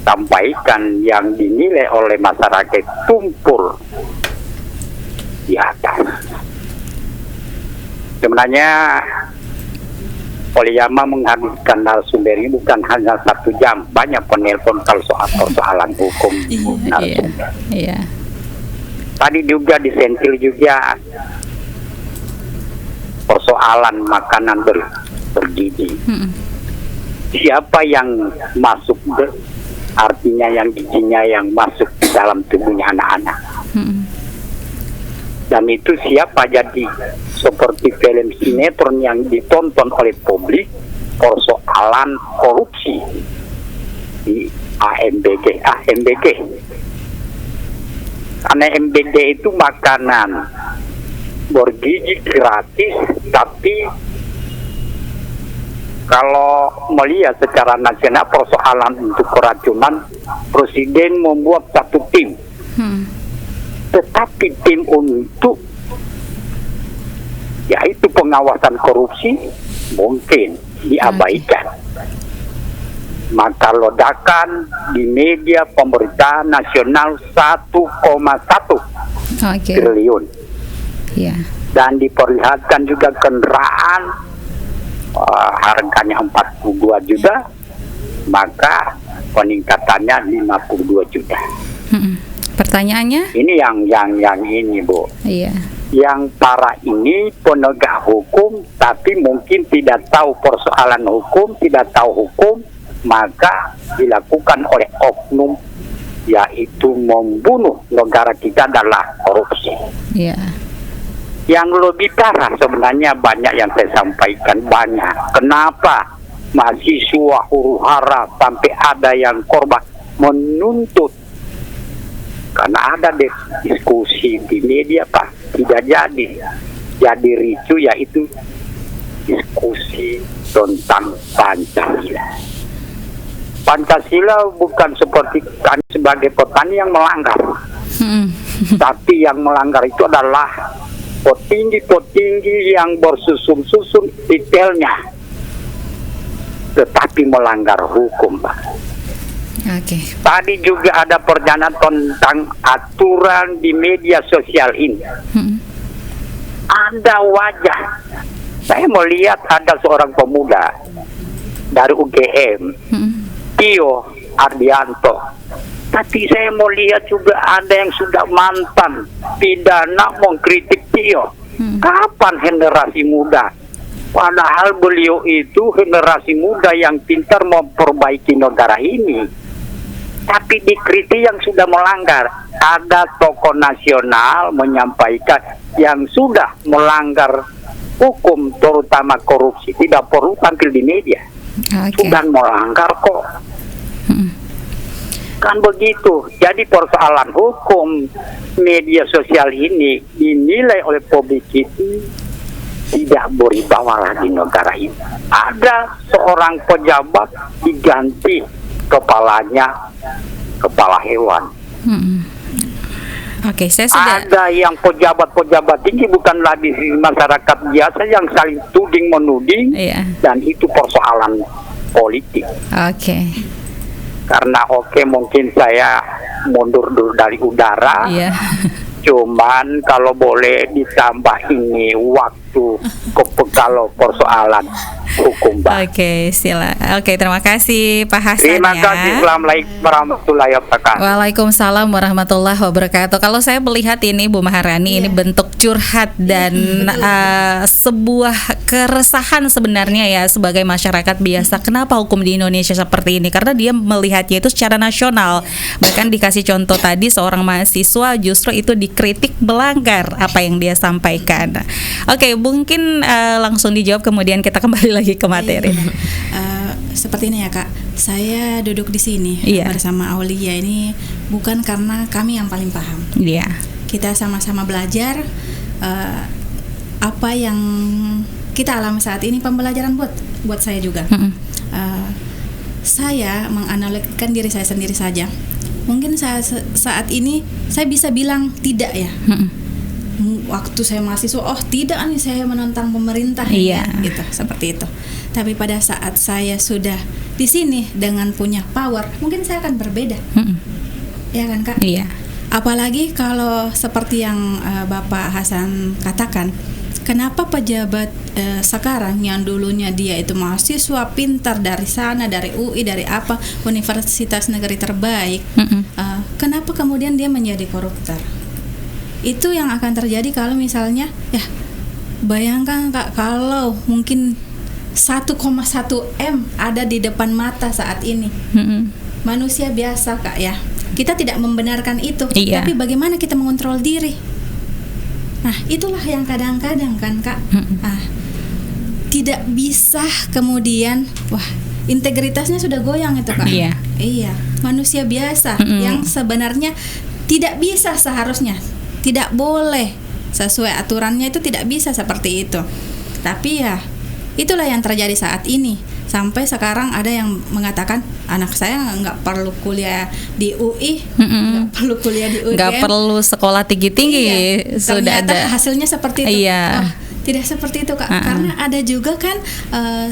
disampaikan yang dinilai oleh masyarakat tumpul di atas. Sebenarnya Poliyama menghabiskan narasumber ini bukan hanya 1 jam, banyak penelpon kalau soal persoalan hukum narasumber. Iya. Tadi juga disentil juga persoalan makanan bergizi. Siapa yang masuk, artinya yang gizinya yang masuk di dalam tubuhnya anak-anak. Dan itu siapa jadi seperti film sinetron yang ditonton oleh publik, persoalan korupsi di AMBG. Karena MBG itu makanan bergizi gratis, tapi kalau melihat secara nasional persoalan untuk keracunan, Presiden membuat satu tim. Tetapi tim untuk yaitu pengawasan korupsi mungkin diabaikan. Maka ledakan di media pemberitaan nasional 1,1 triliun. Dan diperlihatkan juga kendaraan harganya 42 juta, maka peningkatannya 52 juta. Pertanyaannya? Ini yang ini, Bu. Iya. Yang para ini penegak hukum, tapi mungkin tidak tahu persoalan hukum, tidak tahu hukum, maka dilakukan oleh oknum, yaitu membunuh negara kita adalah korupsi. Iya. Yang lebih parah sebenarnya banyak yang saya sampaikan, banyak. Kenapa mahasiswa huru-hara sampai ada yang korban menuntut? Karena ada diskusi di media, Pak, tidak jadi ricu, yaitu diskusi tentang Pancasila. Pancasila bukan seperti kami sebagai petani yang melanggar, tapi yang melanggar itu adalah petinggi-petinggi yang bersusun-susun detailnya, tetapi melanggar hukum, Pak. Tadi juga ada pernyataan tentang aturan di media sosial ini. Ada wajah. Saya melihat ada seorang pemuda dari UGM, Tio Ardianto. Tapi saya mau lihat juga ada yang sudah mantan pidana mengkritik Tio. Kapan generasi muda? Padahal beliau itu generasi muda yang pintar memperbaiki negara ini. Tapi dikritik yang sudah melanggar. Ada tokoh nasional menyampaikan yang sudah melanggar hukum, terutama korupsi, tidak perlu tampil di media. Sudah melanggar kok. Kan begitu. Jadi persoalan hukum media sosial ini dinilai oleh publik itu tidak berwibawa di negara ini. Ada seorang pejabat diganti kepalanya kepala hewan. Saya sudah. Ada yang pejabat-pejabat tinggi bukan lagi masyarakat biasa yang saling tuding menuding, dan itu persoalan politik. Karena mungkin saya mundur dulu dari udara. Cuman kalau boleh ditambah ini waktu kalau persoalan hukum, Pak. Terima kasih Pak Hasan. Terima kasih. Assalamualaikum warahmatullahi wabarakatuh. Waalaikumsalam warahmatullahi wabarakatuh. Kalau saya melihat ini Bu Maharani, ini bentuk curhat dan sebuah keresahan sebenarnya ya sebagai masyarakat biasa. Kenapa hukum di Indonesia seperti ini? Karena dia melihatnya itu secara nasional. Bahkan dikasih contoh tadi seorang mahasiswa justru itu dikritik melanggar apa yang dia sampaikan. Mungkin langsung dijawab, kemudian kita kembali lagi ke materi. Seperti ini ya Kak, saya duduk di sini bersama Aulia ini bukan karena kami yang paling paham. Kita sama-sama belajar apa yang kita alami saat ini, pembelajaran buat saya juga. saya menganalogikan diri saya sendiri saja. Mungkin saat ini saya bisa bilang tidak ya. Waktu saya mahasiswa, tidak nih saya menentang pemerintah, gitu, seperti itu. Tapi pada saat saya sudah di sini dengan punya power, mungkin saya akan berbeda, ya kan Kak? Iya. Apalagi kalau seperti yang Bapak Hasan katakan, kenapa pejabat sekarang yang dulunya dia itu mahasiswa pintar dari sana, dari UI, dari apa universitas negeri terbaik, kenapa kemudian dia menjadi koruptor? Itu yang akan terjadi kalau misalnya, ya bayangkan Kak, kalau mungkin 1,1 M ada di depan mata saat ini, manusia biasa Kak ya, kita tidak membenarkan itu, tapi bagaimana kita mengontrol diri? Nah itulah yang kadang-kadang kan Kak, tidak bisa kemudian, wah integritasnya sudah goyang itu Kak. Iya, manusia biasa yang sebenarnya tidak bisa seharusnya, tidak boleh sesuai aturannya itu tidak bisa seperti itu. Tapi ya itulah yang terjadi saat ini. Sampai sekarang ada yang mengatakan anak saya nggak perlu kuliah di UI, nggak perlu kuliah di UGM, nggak perlu sekolah tinggi-tinggi, sudah ternyata ada hasilnya seperti itu. Wah, tidak seperti itu Kak, karena ada juga kan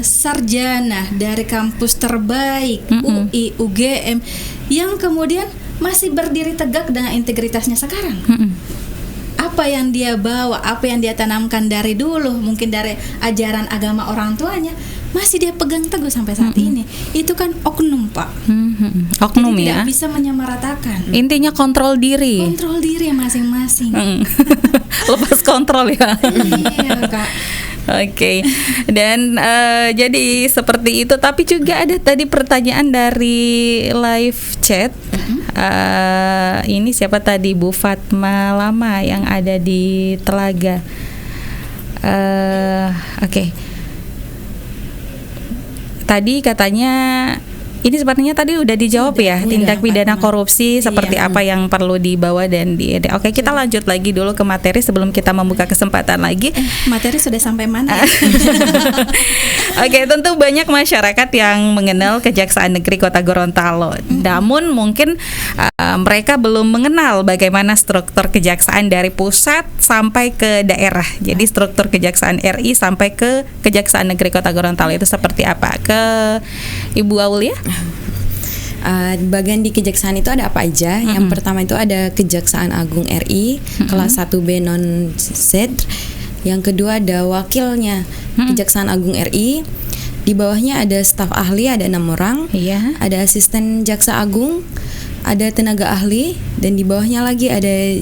sarjana dari kampus terbaik UI, UGM yang kemudian masih berdiri tegak dengan integritasnya sekarang. Apa yang dia bawa, apa yang dia tanamkan dari dulu, mungkin dari ajaran agama orang tuanya, masih dia pegang teguh sampai saat ini. Itu kan oknum Pak. Oknum. Jadi ya, tidak bisa menyamaratakan. Intinya kontrol diri. Kontrol diri masing-masing. Lepas kontrol ya. Iya Kak. Oke. Dan jadi seperti itu. Tapi juga ada tadi pertanyaan dari live chat. Ini siapa tadi? Bu Fatma Lama yang ada di Telaga. Oke. Tadi katanya ini sepertinya tadi udah dijawab ya, tindak pidana korupsi seperti apa yang perlu dibawa dan Oke, kita lanjut lagi dulu ke materi sebelum kita membuka kesempatan lagi. Materi sudah sampai mana? Oke, tentu banyak masyarakat yang mengenal Kejaksaan Negeri Kota Gorontalo. Namun mungkin mereka belum mengenal bagaimana struktur kejaksaan dari pusat sampai ke daerah. Jadi struktur Kejaksaan RI sampai ke Kejaksaan Negeri Kota Gorontalo itu seperti apa? Ke Ibu Aulia? Bagian di kejaksaan itu ada apa aja? Yang pertama itu ada Kejaksaan Agung RI kelas 1B non Z. Yang kedua ada wakilnya Kejaksaan Agung RI. Di bawahnya ada staf ahli, ada 6 orang. Ada asisten jaksa agung, ada tenaga ahli, dan di bawahnya lagi ada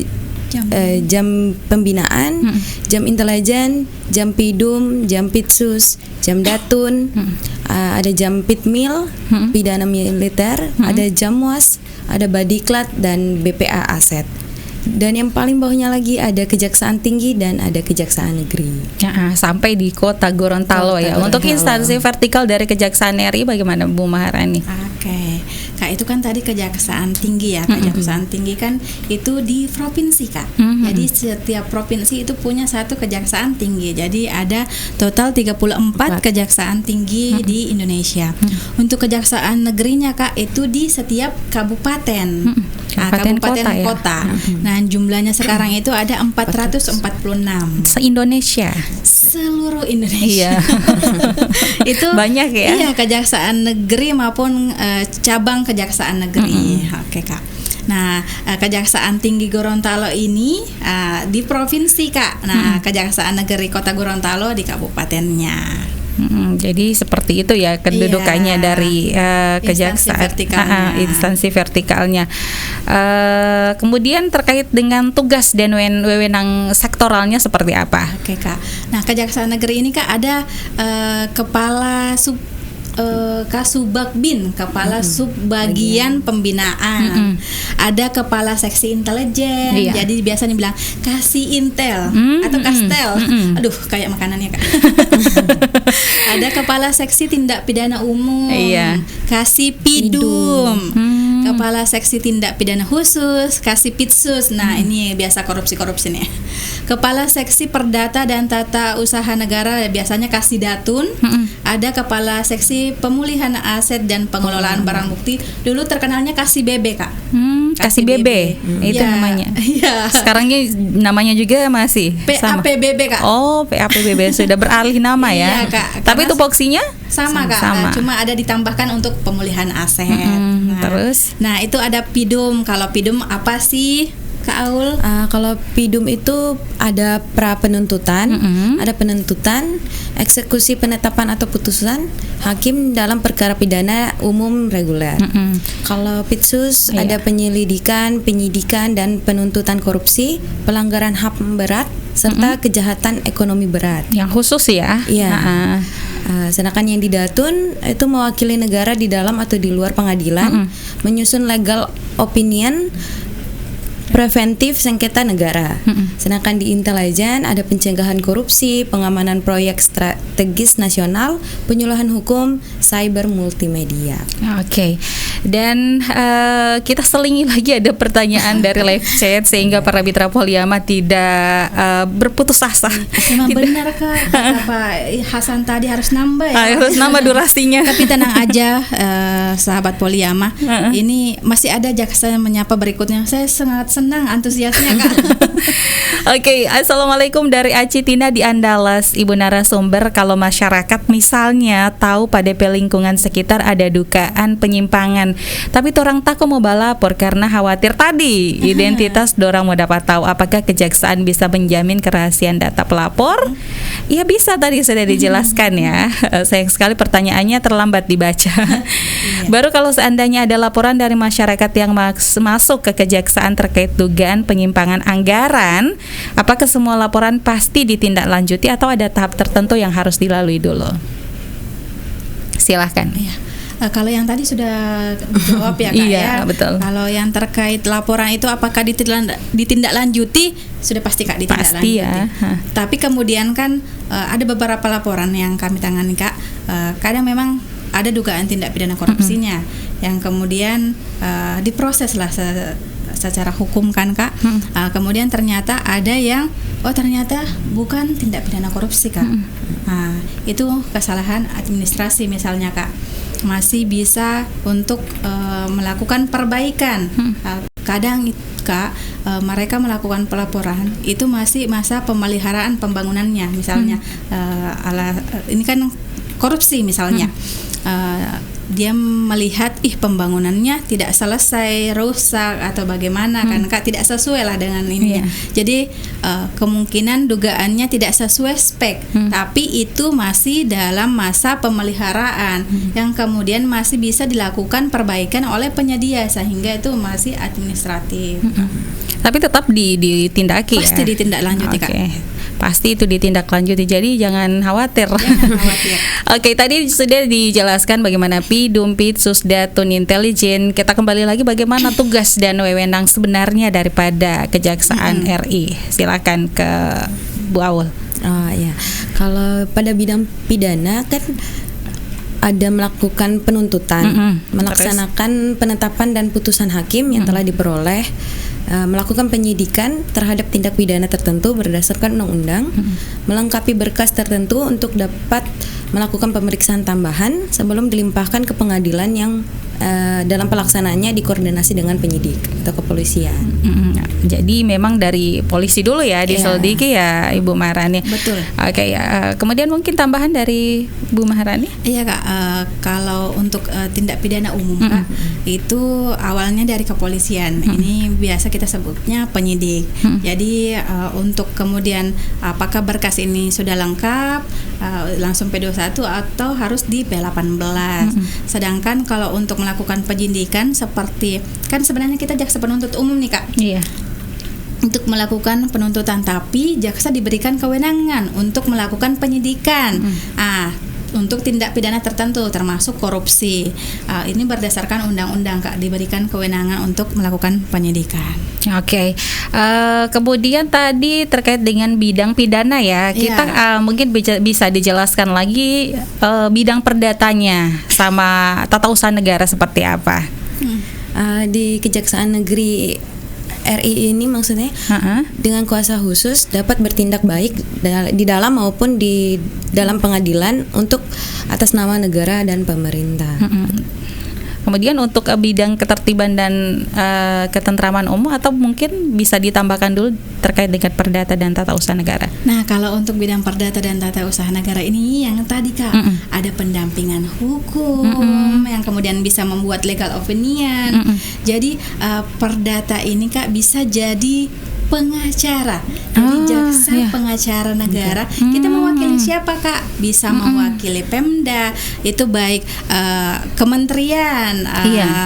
jam pembinaan, jam intelijen, jam pidum, jam pitsus, jam datun, ada jam pitmil, pidana militer, ada jamwas, ada badiklat, dan BPA aset. Dan yang paling bawahnya lagi ada Kejaksaan Tinggi dan ada Kejaksaan Negeri. Sampai di Kota Gorontalo ya. Untuk instansi vertikal dari Kejaksaan RI bagaimana Bu Maharani? Oke, Kak, itu kan tadi Kejaksaan Tinggi ya. Kejaksaan Tinggi kan itu di provinsi Kak. Jadi setiap provinsi itu punya satu Kejaksaan Tinggi. Jadi ada total 34 Kejaksaan Tinggi di Indonesia. Untuk Kejaksaan Negerinya Kak itu di setiap kabupaten. Kabupaten kota. Nah, jumlahnya sekarang itu ada 446. Se-Indonesia. Seluruh Indonesia. Itu banyak ya. Iya, Kejaksaan Negeri maupun cabang Kejaksaan Negeri. Oke, Kak. Nah, Kejaksaan Tinggi Gorontalo ini di provinsi Kak. Nah, Kejaksaan Negeri Kota Gorontalo di kabupatennya. Jadi seperti itu ya kedudukannya dari kejaksaan instansi vertikalnya. Kemudian terkait dengan tugas dan wewenang sektoralnya seperti apa? Oke Kak. Nah, Kejaksaan Negeri ini Kak ada kepala Kasubag-Bin, kepala subbagian pembinaan. Ada kepala seksi intelijen. Jadi biasa dibilang kasih intel atau kastel. Aduh, kayak makanannya Kak. Ada kepala seksi tindak pidana umum. Kasih pidum. Kepala Seksi Tindak Pidana Khusus, Kasipitsus. Nah, ini biasa korupsi nih. Kepala Seksi Perdata dan Tata Usaha Negara, biasanya Kasidatun. Ada Kepala Seksi Pemulihan Aset dan Pengelolaan Barang Bukti. Dulu terkenalnya KSIBB, Kak. KSIBB. Itu Ya, namanya. ya. Sekarang ini namanya juga masih sama. PAPBB, Kak. Oh, PAPBB sudah beralih nama ya. Iya, Kak. Tapi Karena tupoksinya sama, Kak. Sama. Cuma ada ditambahkan untuk pemulihan aset. Terus? Nah, itu ada PIDUM. Kalau PIDUM apa sih, Kak Aul? Kalau PIDUM itu ada pra penuntutan, ada penuntutan, eksekusi penetapan atau putusan hakim dalam perkara pidana umum reguler. Kalau Pitsus ada penyelidikan, penyidikan dan penuntutan korupsi, pelanggaran HAM berat serta kejahatan ekonomi berat. Yang khusus ya. Iya. Sedangkan yang didatun itu mewakili negara di dalam atau di luar pengadilan, menyusun legal opinion preventif sengketa negara. Sedangkan di intelijen ada pencegahan korupsi, pengamanan proyek strategis nasional, penyuluhan hukum, cyber multimedia. Oke. Dan kita selingi lagi ada pertanyaan dari live chat sehingga para mitra Poliyama tidak berputus asa. Memang benar, Kak. Kata Pak Hasan tadi harus nambah ya. Harus nambah durasinya. Tapi tenang aja, sahabat Poliyama. Ini masih ada jaksa yang menyapa berikutnya. Saya sangat senang antusiasnya, Kak. Oke, assalamualaikum dari Aci Tina di Andalas. Ibu narasumber, kalau masyarakat misalnya tahu pada lingkungan sekitar ada dugaan penyimpangan, tapi orang takut mau balapor karena khawatir tadi identitas dorang mau dapat tahu, apakah kejaksaan bisa menjamin kerahasiaan data pelapor? Ya bisa, tadi sudah dijelaskan ya. Sayang sekali pertanyaannya terlambat dibaca. Baru kalau seandainya ada laporan dari masyarakat yang masuk ke kejaksaan terkait dugaan penyimpangan anggaran, apakah semua laporan pasti ditindaklanjuti atau ada tahap tertentu yang harus dilalui dulu? Silahkan. Kalau yang tadi sudah dijawab ya, Kak. Iya, ya. betul. Kalau yang terkait laporan itu apakah ditindaklanjuti? Sudah pasti, Kak, ditindaklanjuti. Pasti ya. Tapi kemudian kan ada beberapa laporan yang kami tangani, Kak. Kadang memang ada dugaan tindak pidana korupsinya yang kemudian diproses lah secara hukum kan, Kak. Kemudian ternyata ada yang ternyata bukan tindak pidana korupsi, Kak. Nah, itu kesalahan administrasi misalnya, Kak. Masih bisa untuk melakukan perbaikan. Kadang, Kak, mereka melakukan pelaporan itu masih masa pemeliharaan pembangunannya misalnya. Ini kan korupsi misalnya. Dia melihat pembangunannya tidak selesai, rusak atau bagaimana kan, Kak, tidak sesuai lah dengan ini. Jadi kemungkinan dugaannya tidak sesuai spek, tapi itu masih dalam masa pemeliharaan yang kemudian masih bisa dilakukan perbaikan oleh penyedia sehingga itu masih administratif. Tapi tetap ditindaki. Pasti ya? ditindaklanjuti, Kak. Pasti itu ditindaklanjuti. Jadi jangan khawatir. Oke, tadi sudah dijelaskan bagaimana PIDUM, Pitsus, Datun, Intelijen. Kita kembali lagi bagaimana tugas dan wewenang sebenarnya daripada Kejaksaan RI. Silakan ke Bu Aul. Kalau pada bidang pidana kan ada melakukan penuntutan, melaksanakan penetapan dan putusan hakim yang telah diperoleh, melakukan penyidikan terhadap tindak pidana tertentu berdasarkan undang-undang, melengkapi berkas tertentu untuk dapat melakukan pemeriksaan tambahan sebelum dilimpahkan ke pengadilan yang dalam pelaksanaannya dikoordinasi dengan penyidik atau kepolisian. Jadi memang dari polisi dulu ya diselidiki ya Ibu Maharani. Betul. Oke, kemudian mungkin tambahan dari Bu Maharani? Iya, Kak. Kalau untuk tindak pidana umum, Kak, itu awalnya dari kepolisian. Ini biasa kita sebutnya penyidik. Jadi untuk kemudian apakah berkas ini sudah lengkap, langsung P21 atau harus di P18. Sedangkan kalau untuk melakukan penyidikan seperti kan sebenarnya kita jaksa penuntut umum nih, Kak. Iya. Untuk melakukan penuntutan, tapi jaksa diberikan kewenangan untuk melakukan penyidikan. Untuk tindak pidana tertentu termasuk korupsi. Ini berdasarkan undang-undang, Kak, diberikan kewenangan untuk melakukan penyidikan. Oke. Kemudian tadi terkait dengan bidang pidana ya. Kita mungkin bisa dijelaskan lagi bidang perdatanya sama tata usaha negara seperti apa? Di Kejaksaan Negeri RI ini maksudnya dengan kuasa khusus dapat bertindak baik di dalam maupun di dalam pengadilan untuk atas nama negara dan pemerintah. Kemudian untuk bidang ketertiban dan ketentraman umum, atau mungkin bisa ditambahkan dulu terkait dengan perdata dan tata usaha negara. Nah, kalau untuk bidang perdata dan tata usaha negara ini yang tadi Kak, ada pendampingan hukum yang kemudian bisa membuat legal opinion. Jadi perdata ini Kak bisa jadi pengacara, jadi jaksa pengacara negara. Kita mewakili siapa Kak? Bisa mewakili Pemda, itu baik kementerian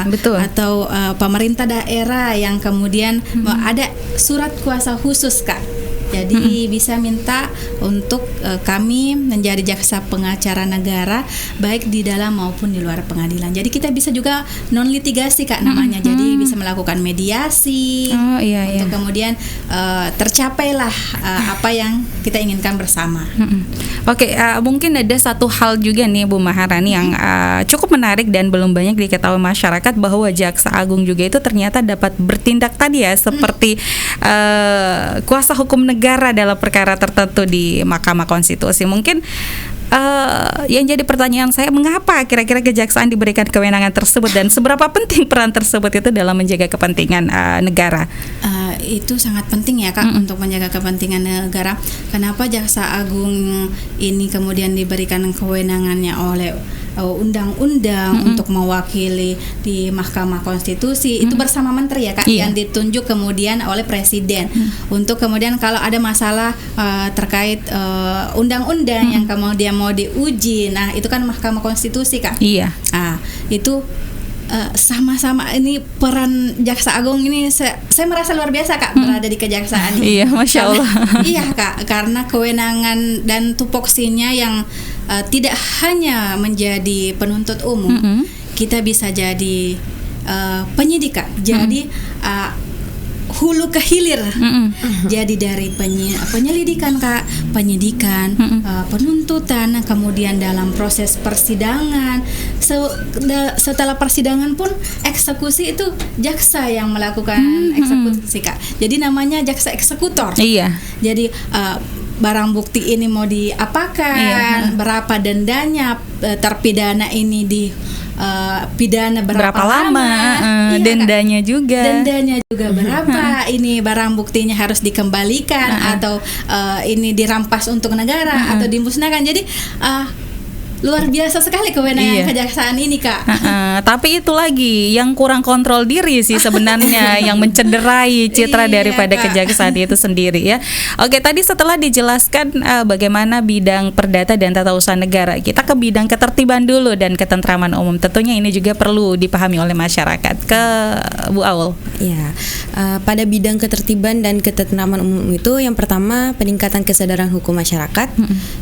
betul. atau pemerintah daerah yang kemudian ada surat kuasa khusus Kak. Jadi bisa minta untuk kami menjadi jaksa pengacara negara baik di dalam maupun di luar pengadilan. Jadi kita bisa juga non litigasi Kak namanya. Jadi bisa melakukan mediasi untuk kemudian tercapailah apa yang kita inginkan bersama. Oke, mungkin ada satu hal juga nih Bu Maharani yang cukup menarik dan belum banyak diketahui masyarakat, bahwa Jaksa Agung juga itu ternyata dapat bertindak tadi ya seperti kuasa hukum negara dalam perkara tertentu di Mahkamah Konstitusi. Mungkin yang jadi pertanyaan saya, mengapa kira-kira kejaksaan diberikan kewenangan tersebut dan seberapa penting peran tersebut itu dalam menjaga kepentingan negara? Itu sangat penting ya Kak untuk menjaga kepentingan negara. Kenapa Jaksa Agung ini kemudian diberikan kewenangannya oleh undang-undang untuk mewakili di Mahkamah Konstitusi itu bersama menteri ya Kak, yang ditunjuk kemudian oleh presiden untuk kemudian kalau ada masalah terkait undang-undang yang kemudian mau diuji, nah itu kan Mahkamah Konstitusi Kak. Itu sama-sama ini peran Jaksa Agung ini saya merasa luar biasa Kak berada di kejaksaan ini. Iya, Masya Allah. Iya Kak, karena kewenangan dan tupoksinya yang tidak hanya menjadi penuntut umum, kita bisa jadi penyidik Kak. Jadi hulu ke hilir. Jadi dari penyelidikan Kak, penyidikan, penuntutan, kemudian dalam proses persidangan, setelah persidangan pun eksekusi itu jaksa yang melakukan eksekusi Kak. Jadi namanya jaksa eksekutor. Jadi barang bukti ini mau diapakan, berapa dendanya, terpidana ini di pidana berapa lama, dendanya juga berapa, ini barang buktinya harus dikembalikan atau ini dirampas untuk negara atau dimusnahkan. Jadi luar biasa sekali kewenangan kejaksaan ini Kak. Tapi itu lagi yang kurang kontrol diri sih sebenarnya yang mencederai citra daripada kejaksaan itu sendiri ya. Oke, tadi setelah dijelaskan bagaimana bidang perdata dan tata usaha negara, kita ke bidang ketertiban dulu dan ketentraman umum. Tentunya ini juga perlu dipahami oleh masyarakat. Ke Bu Aul. Ya, pada bidang ketertiban dan ketentraman umum itu yang pertama peningkatan kesadaran hukum masyarakat,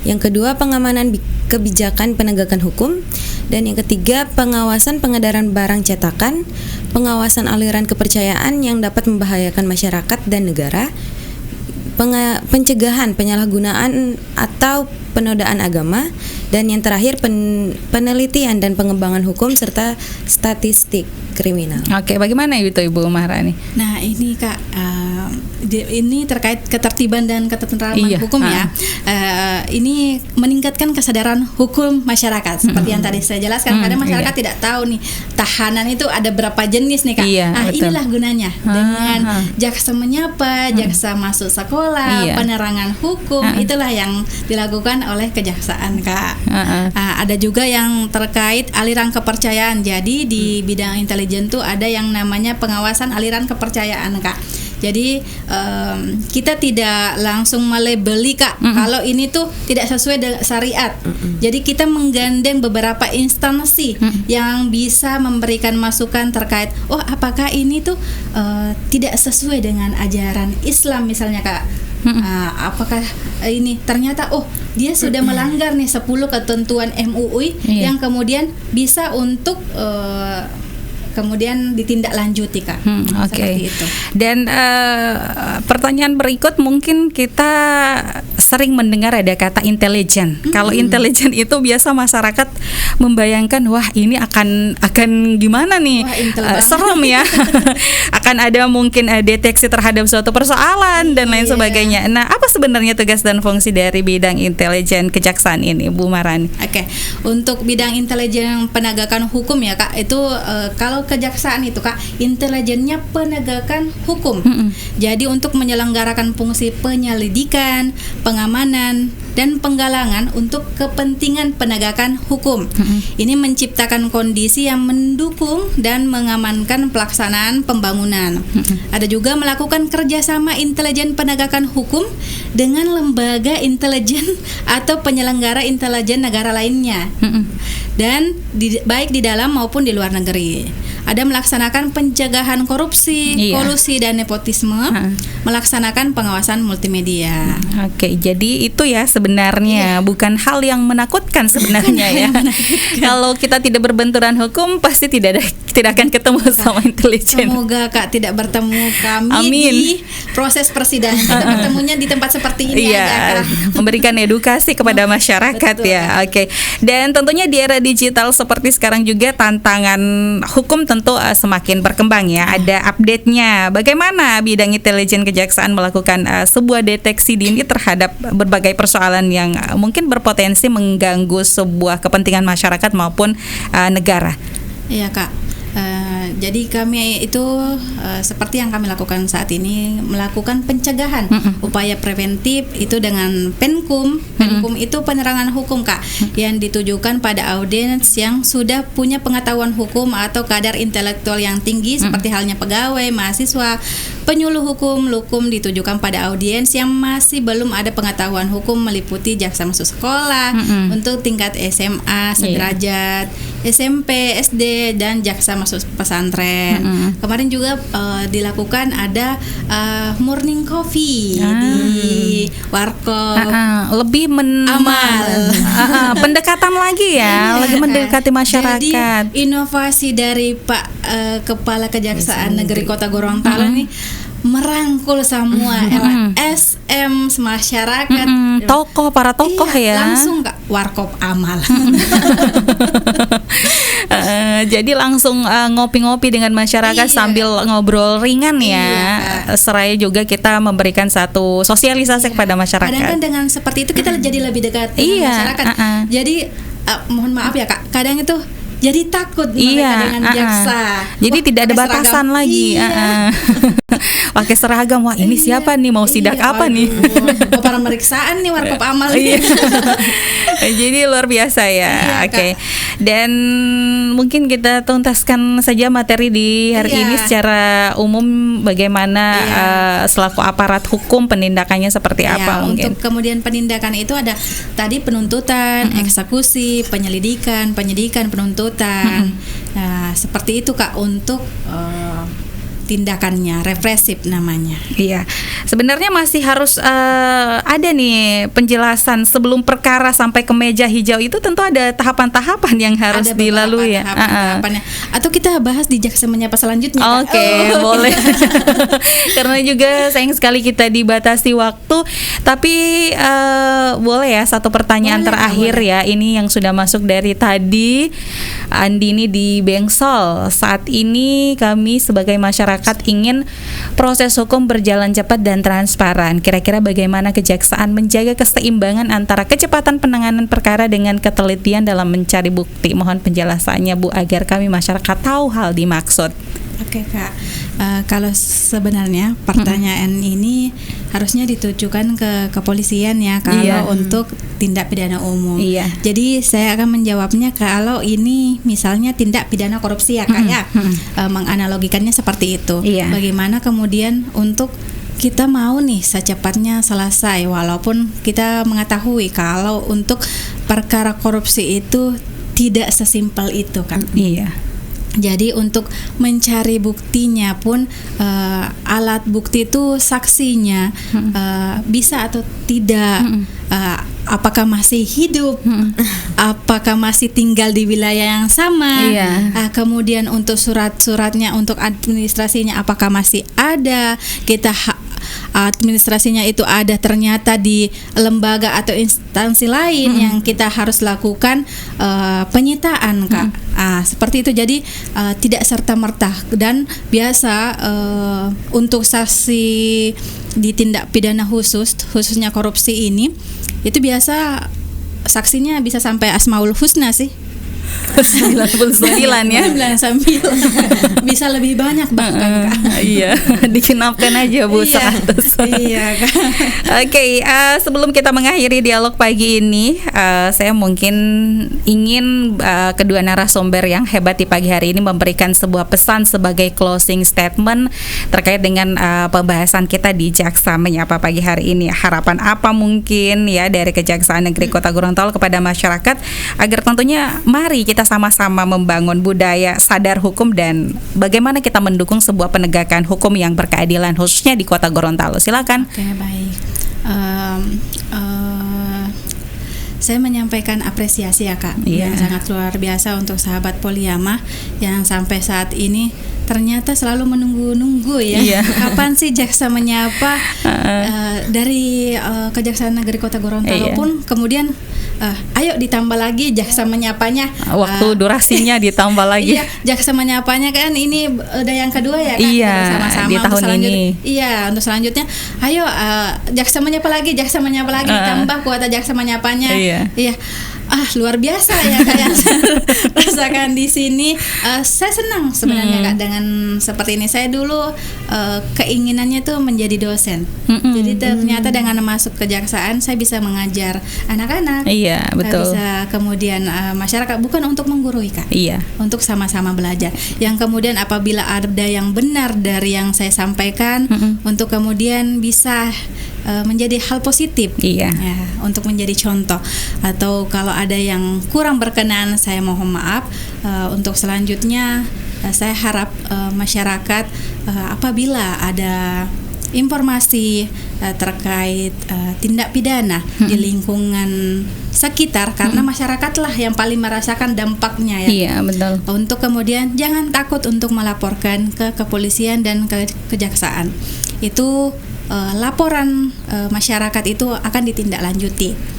yang kedua pengamanan kebijakan penegakan hukum, dan yang ketiga pengawasan pengedaran barang cetakan, pengawasan aliran kepercayaan yang dapat membahayakan masyarakat dan negara, pencegahan penyalahgunaan atau penodaan agama, dan yang terakhir penelitian dan pengembangan hukum serta statistik kriminal. Oke, bagaimana itu Ibu Maharani? Nah ini Kak, ini terkait ketertiban dan ketentraman hukum ya. Ini meningkatkan kesadaran hukum masyarakat seperti yang tadi saya jelaskan. Kadang masyarakat tidak tahu nih tahanan itu ada berapa jenis nih Kak. Inilah gunanya dengan jaksa menyapa, jaksa masuk sekolah, penerangan hukum, itulah yang dilakukan oleh kejaksaan Kak. Ada juga yang terkait aliran kepercayaan. Jadi di bidang intelijen tuh ada yang namanya pengawasan aliran kepercayaan Kak. Jadi kita tidak langsung melabeli Kak kalau ini tuh tidak sesuai dengan syariat. Jadi kita menggandeng beberapa instansi yang bisa memberikan masukan terkait apakah ini tuh tidak sesuai dengan ajaran Islam misalnya Kak. Apakah ini ternyata dia sudah melanggar nih 10 ketentuan MUI yang kemudian bisa untuk kemudian ditindaklanjuti, Kak. Oke. Seperti itu. Dan pertanyaan berikut, mungkin kita sering mendengar ada kata intelijen. Kalau intelijen itu biasa masyarakat membayangkan, wah ini akan gimana nih? Wah, intel banget. Serem ya. Akan ada mungkin deteksi terhadap suatu persoalan dan lain sebagainya. Nah, apa sebenarnya tugas dan fungsi dari bidang intelijen kejaksaan ini, Bu Marani? Oke, untuk bidang intelijen penegakan hukum ya, Kak, itu kalau kejaksaan itu, Kak, intelijennya penegakan hukum. Jadi untuk menyelenggarakan fungsi penyelidikan, pengamanan, dan penggalangan untuk kepentingan penegakan hukum. Ini menciptakan kondisi yang mendukung dan mengamankan pelaksanaan pembangunan. Ada juga melakukan kerjasama intelijen penegakan hukum dengan lembaga intelijen atau penyelenggara intelijen negara lainnya, dan baik di dalam maupun di luar negeri. Ada melaksanakan pencegahan korupsi, kolusi dan nepotisme, melaksanakan pengawasan multimedia. Oke, jadi itu ya sebenarnya bukan hal yang menakutkan sebenarnya ya. Kalau kita tidak berbenturan hukum, pasti tidak akan ketemu sama intelijen. Semoga, Kak, tidak bertemu kami Amin. di proses persidangan. Kita bertemunya di tempat seperti ini aja, Kak. Memberikan edukasi kepada masyarakat. Betul, ya. Oke. Dan tentunya di era digital seperti sekarang juga tantangan hukum tentu semakin berkembang ya. Ada update-nya. Bagaimana bidang intelijen kejaksaan melakukan sebuah deteksi dini terhadap berbagai persoalan yang mungkin berpotensi mengganggu sebuah kepentingan masyarakat maupun negara? Iya, Kak. Jadi kami itu seperti yang kami lakukan saat ini, melakukan pencegahan, upaya preventif itu dengan Penkum. Penkum itu penerangan hukum, Kak, yang ditujukan pada audiens yang sudah punya pengetahuan hukum atau kadar intelektual yang tinggi, seperti halnya pegawai, mahasiswa. Penyuluh hukum, Lukum ditujukan pada audiens yang masih belum ada pengetahuan hukum, meliputi jaksa masuk sekolah untuk tingkat SMA sederajat, SMP, SD, dan jaksa masuk pesantren. Kemarin juga dilakukan ada morning coffee di warkop. Lebih amal. Pendekatan lagi ya, lagi mendekati masyarakat. Jadi inovasi dari Pak Kepala Kejaksaan Negeri Kota Gorontalo ini merangkul semua LSM masyarakat, para tokoh ya. Langsung ke warkop amal. Jadi langsung ngopi-ngopi dengan masyarakat sambil ngobrol ringan ya. Seraya juga kita memberikan satu sosialisasi kepada masyarakat. Kadang kan dengan seperti itu kita jadi lebih dekat dengan masyarakat. Jadi mohon maaf ya, Kak, kadang itu jadi takut mereka dengan jaksa. Jadi tidak ada batasan seragam lagi. Pakai seragam. Wah, ini siapa nih? Mau sidak apa nih? Para pemeriksaan nih warkop amal. Jadi luar biasa ya. Oke. Dan mungkin kita tuntaskan saja materi di hari ini secara umum, bagaimana selaku aparat hukum penindakannya seperti apa mungkin. Untuk kemudian penindakan itu ada tadi penuntutan, eksekusi, penyelidikan, penyidikan, penuntutan. Nah, seperti itu, Kak, untuk tindakannya, represif namanya. Iya, sebenarnya masih harus ada nih penjelasan sebelum perkara sampai ke meja hijau itu tentu ada tahapan-tahapan yang harus dilalui ya. Atau kita bahas di jaksa menyapa selanjutnya. Oke, boleh. Karena juga sayang sekali kita dibatasi waktu, tapi boleh ya satu pertanyaan terakhir ya. Ini yang sudah masuk dari tadi, Andini di Bengsol. Saat ini kami sebagai masyarakat ingin proses hukum berjalan cepat dan transparan. Kira-kira bagaimana kejaksaan menjaga keseimbangan antara kecepatan penanganan perkara dengan ketelitian dalam mencari bukti? Mohon penjelasannya, Bu, agar kami masyarakat tahu hal dimaksud. Oke, Kak. Kalau sebenarnya pertanyaan ini harusnya ditujukan ke kepolisian ya, kalau untuk tindak pidana umum. Jadi saya akan menjawabnya kalau ini misalnya tindak pidana korupsi ya, Kak, ya. Menganalogikannya seperti itu. Bagaimana kemudian untuk kita mau nih secepatnya selesai, walaupun kita mengetahui kalau untuk perkara korupsi itu tidak sesimpel itu, kan. Jadi untuk mencari buktinya pun alat bukti itu saksinya bisa atau tidak apakah masih hidup, apakah masih tinggal di wilayah yang sama, kemudian untuk surat-suratnya, untuk administrasinya apakah masih ada, kita administrasinya itu ada ternyata di lembaga atau instansi lain yang kita harus lakukan penyitaan, Kak. Seperti itu. Jadi tidak serta-merta, dan biasa untuk saksi di tindak pidana khususnya korupsi ini, itu biasa saksinya bisa sampai Asmaul Husna sih. 99 ya. 99. Bisa lebih banyak bahkan, Kak. Iya, digenapkan aja Bu 100. Iya, Kak. Oke, sebelum kita mengakhiri dialog pagi ini, saya mungkin ingin kedua narasumber yang hebat di pagi hari ini memberikan sebuah pesan sebagai closing statement terkait dengan pembahasan kita di Jaksa Menyapa pagi hari ini. Harapan apa mungkin ya dari Kejaksaan Negeri Kota Gorontalo kepada masyarakat agar tentunya mari kita sama-sama membangun budaya sadar hukum dan bagaimana kita mendukung sebuah penegakan hukum yang berkeadilan khususnya di Kota Gorontalo. Silakan. Oke, baik. Saya menyampaikan apresiasi ya, Kak, yang sangat luar biasa untuk sahabat Poliyama yang sampai saat ini ternyata selalu menunggu-nunggu ya. Kapan sih Jaksa Menyapa dari Kejaksaan Negeri Kota Gorontalo pun kemudian ayo ditambah lagi Jaksa Menyapanya. Waktu durasinya ditambah lagi. Iya, Jaksa Menyapanya kan ini udah yang kedua ya, Kak. Iya, sama-sama di tahun ini. Iya, untuk selanjutnya ayo Jaksa Menyapa lagi ditambah kuota Jaksa Menyapanya. Iya. Luar biasa ya, Kak, yang saya rasakan di sini. Saya senang sebenarnya, Kak, dengan seperti ini. Saya dulu keinginannya tuh menjadi dosen. Jadi ternyata dengan masuk kejaksaan saya bisa mengajar anak-anak. Iya, betul. Bisa kemudian masyarakat, bukan untuk menggurui, Kak. Iya. Untuk sama-sama belajar. Yang kemudian apabila ada yang benar dari yang saya sampaikan, untuk kemudian bisa menjadi hal positif. Ya, untuk menjadi contoh. Atau kalau ada yang kurang berkenan, saya mohon maaf. Untuk selanjutnya saya harap masyarakat apabila ada informasi terkait tindak pidana di lingkungan sekitar, karena masyarakatlah yang paling merasakan dampaknya ya. Iya, betul. Untuk kemudian jangan takut untuk melaporkan ke kepolisian dan ke kejaksaan. Itu laporan masyarakat itu akan ditindaklanjuti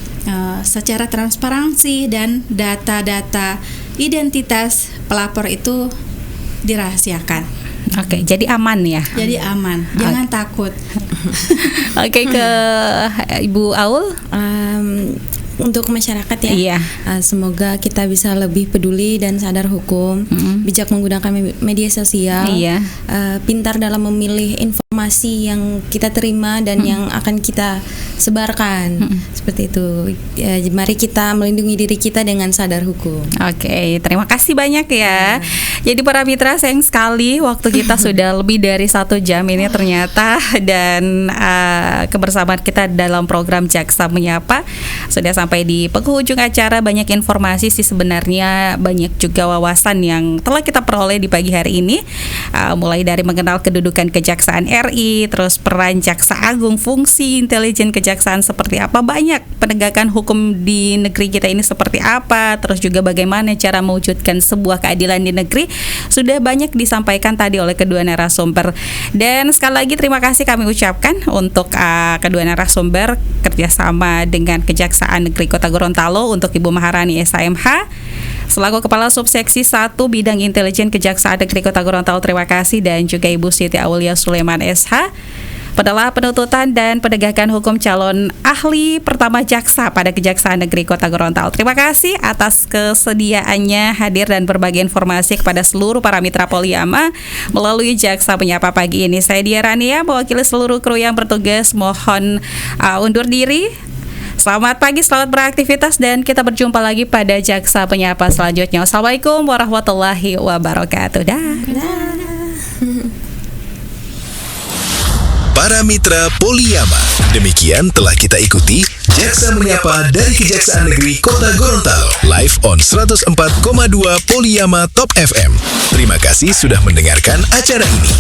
secara transparansi, dan data-data identitas pelapor itu dirahasiakan. Oke, jadi aman ya. Jadi aman, jangan takut. Oke, ke Ibu Aul. Untuk masyarakat ya, semoga kita bisa lebih peduli dan sadar hukum, bijak menggunakan media sosial, pintar dalam memilih informasi yang kita terima dan yang akan kita sebarkan, seperti itu. Mari kita melindungi diri kita dengan sadar hukum. Oke, terima kasih banyak ya. Jadi para mitra, sayang sekali waktu kita sudah lebih dari 1 jam ini ternyata, dan kebersamaan kita dalam program Jaksa Menyapa sudah sampai di penghujung acara. Banyak informasi sih sebenarnya, banyak juga wawasan yang telah kita peroleh di pagi hari ini, mulai dari mengenal kedudukan Kejaksaan RI, terus peran Jaksa Agung, fungsi intelijen kejaksaan seperti apa, banyak penegakan hukum di negeri kita ini seperti apa, terus juga bagaimana cara mewujudkan sebuah keadilan di negeri, sudah banyak disampaikan tadi oleh kedua narasumber. Dan sekali lagi terima kasih kami ucapkan untuk kedua narasumber kerjasama dengan Kejaksaan Negeri Kota Gorontalo, untuk Ibu Maharani SHMH selaku Kepala Subseksi 1 Bidang Intelijen Kejaksaan Negeri Kota Gorontalo, terima kasih, dan juga Ibu Siti Aulia Sulaiman SH, Peneliti Penuntutan dan Penegakan Hukum Calon Ahli Pertama Jaksa pada Kejaksaan Negeri Kota Gorontalo. Terima kasih atas kesediaannya hadir dan berbagi informasi kepada seluruh para mitra Poliyama melalui Jaksa Menyapa pagi ini. Saya Dia Rania, mewakili seluruh kru yang bertugas, mohon undur diri. Selamat pagi, selamat beraktivitas, dan kita berjumpa lagi pada Jaksa Menyapa selanjutnya. Assalamualaikum warahmatullahi wabarakatuh. Para mitra Poliyama, demikian telah kita ikuti Jaksa Menyapa dari Kejaksaan Negeri Kota Gorontalo, live on 104,2 Poliyama Top FM. Terima kasih sudah mendengarkan acara ini.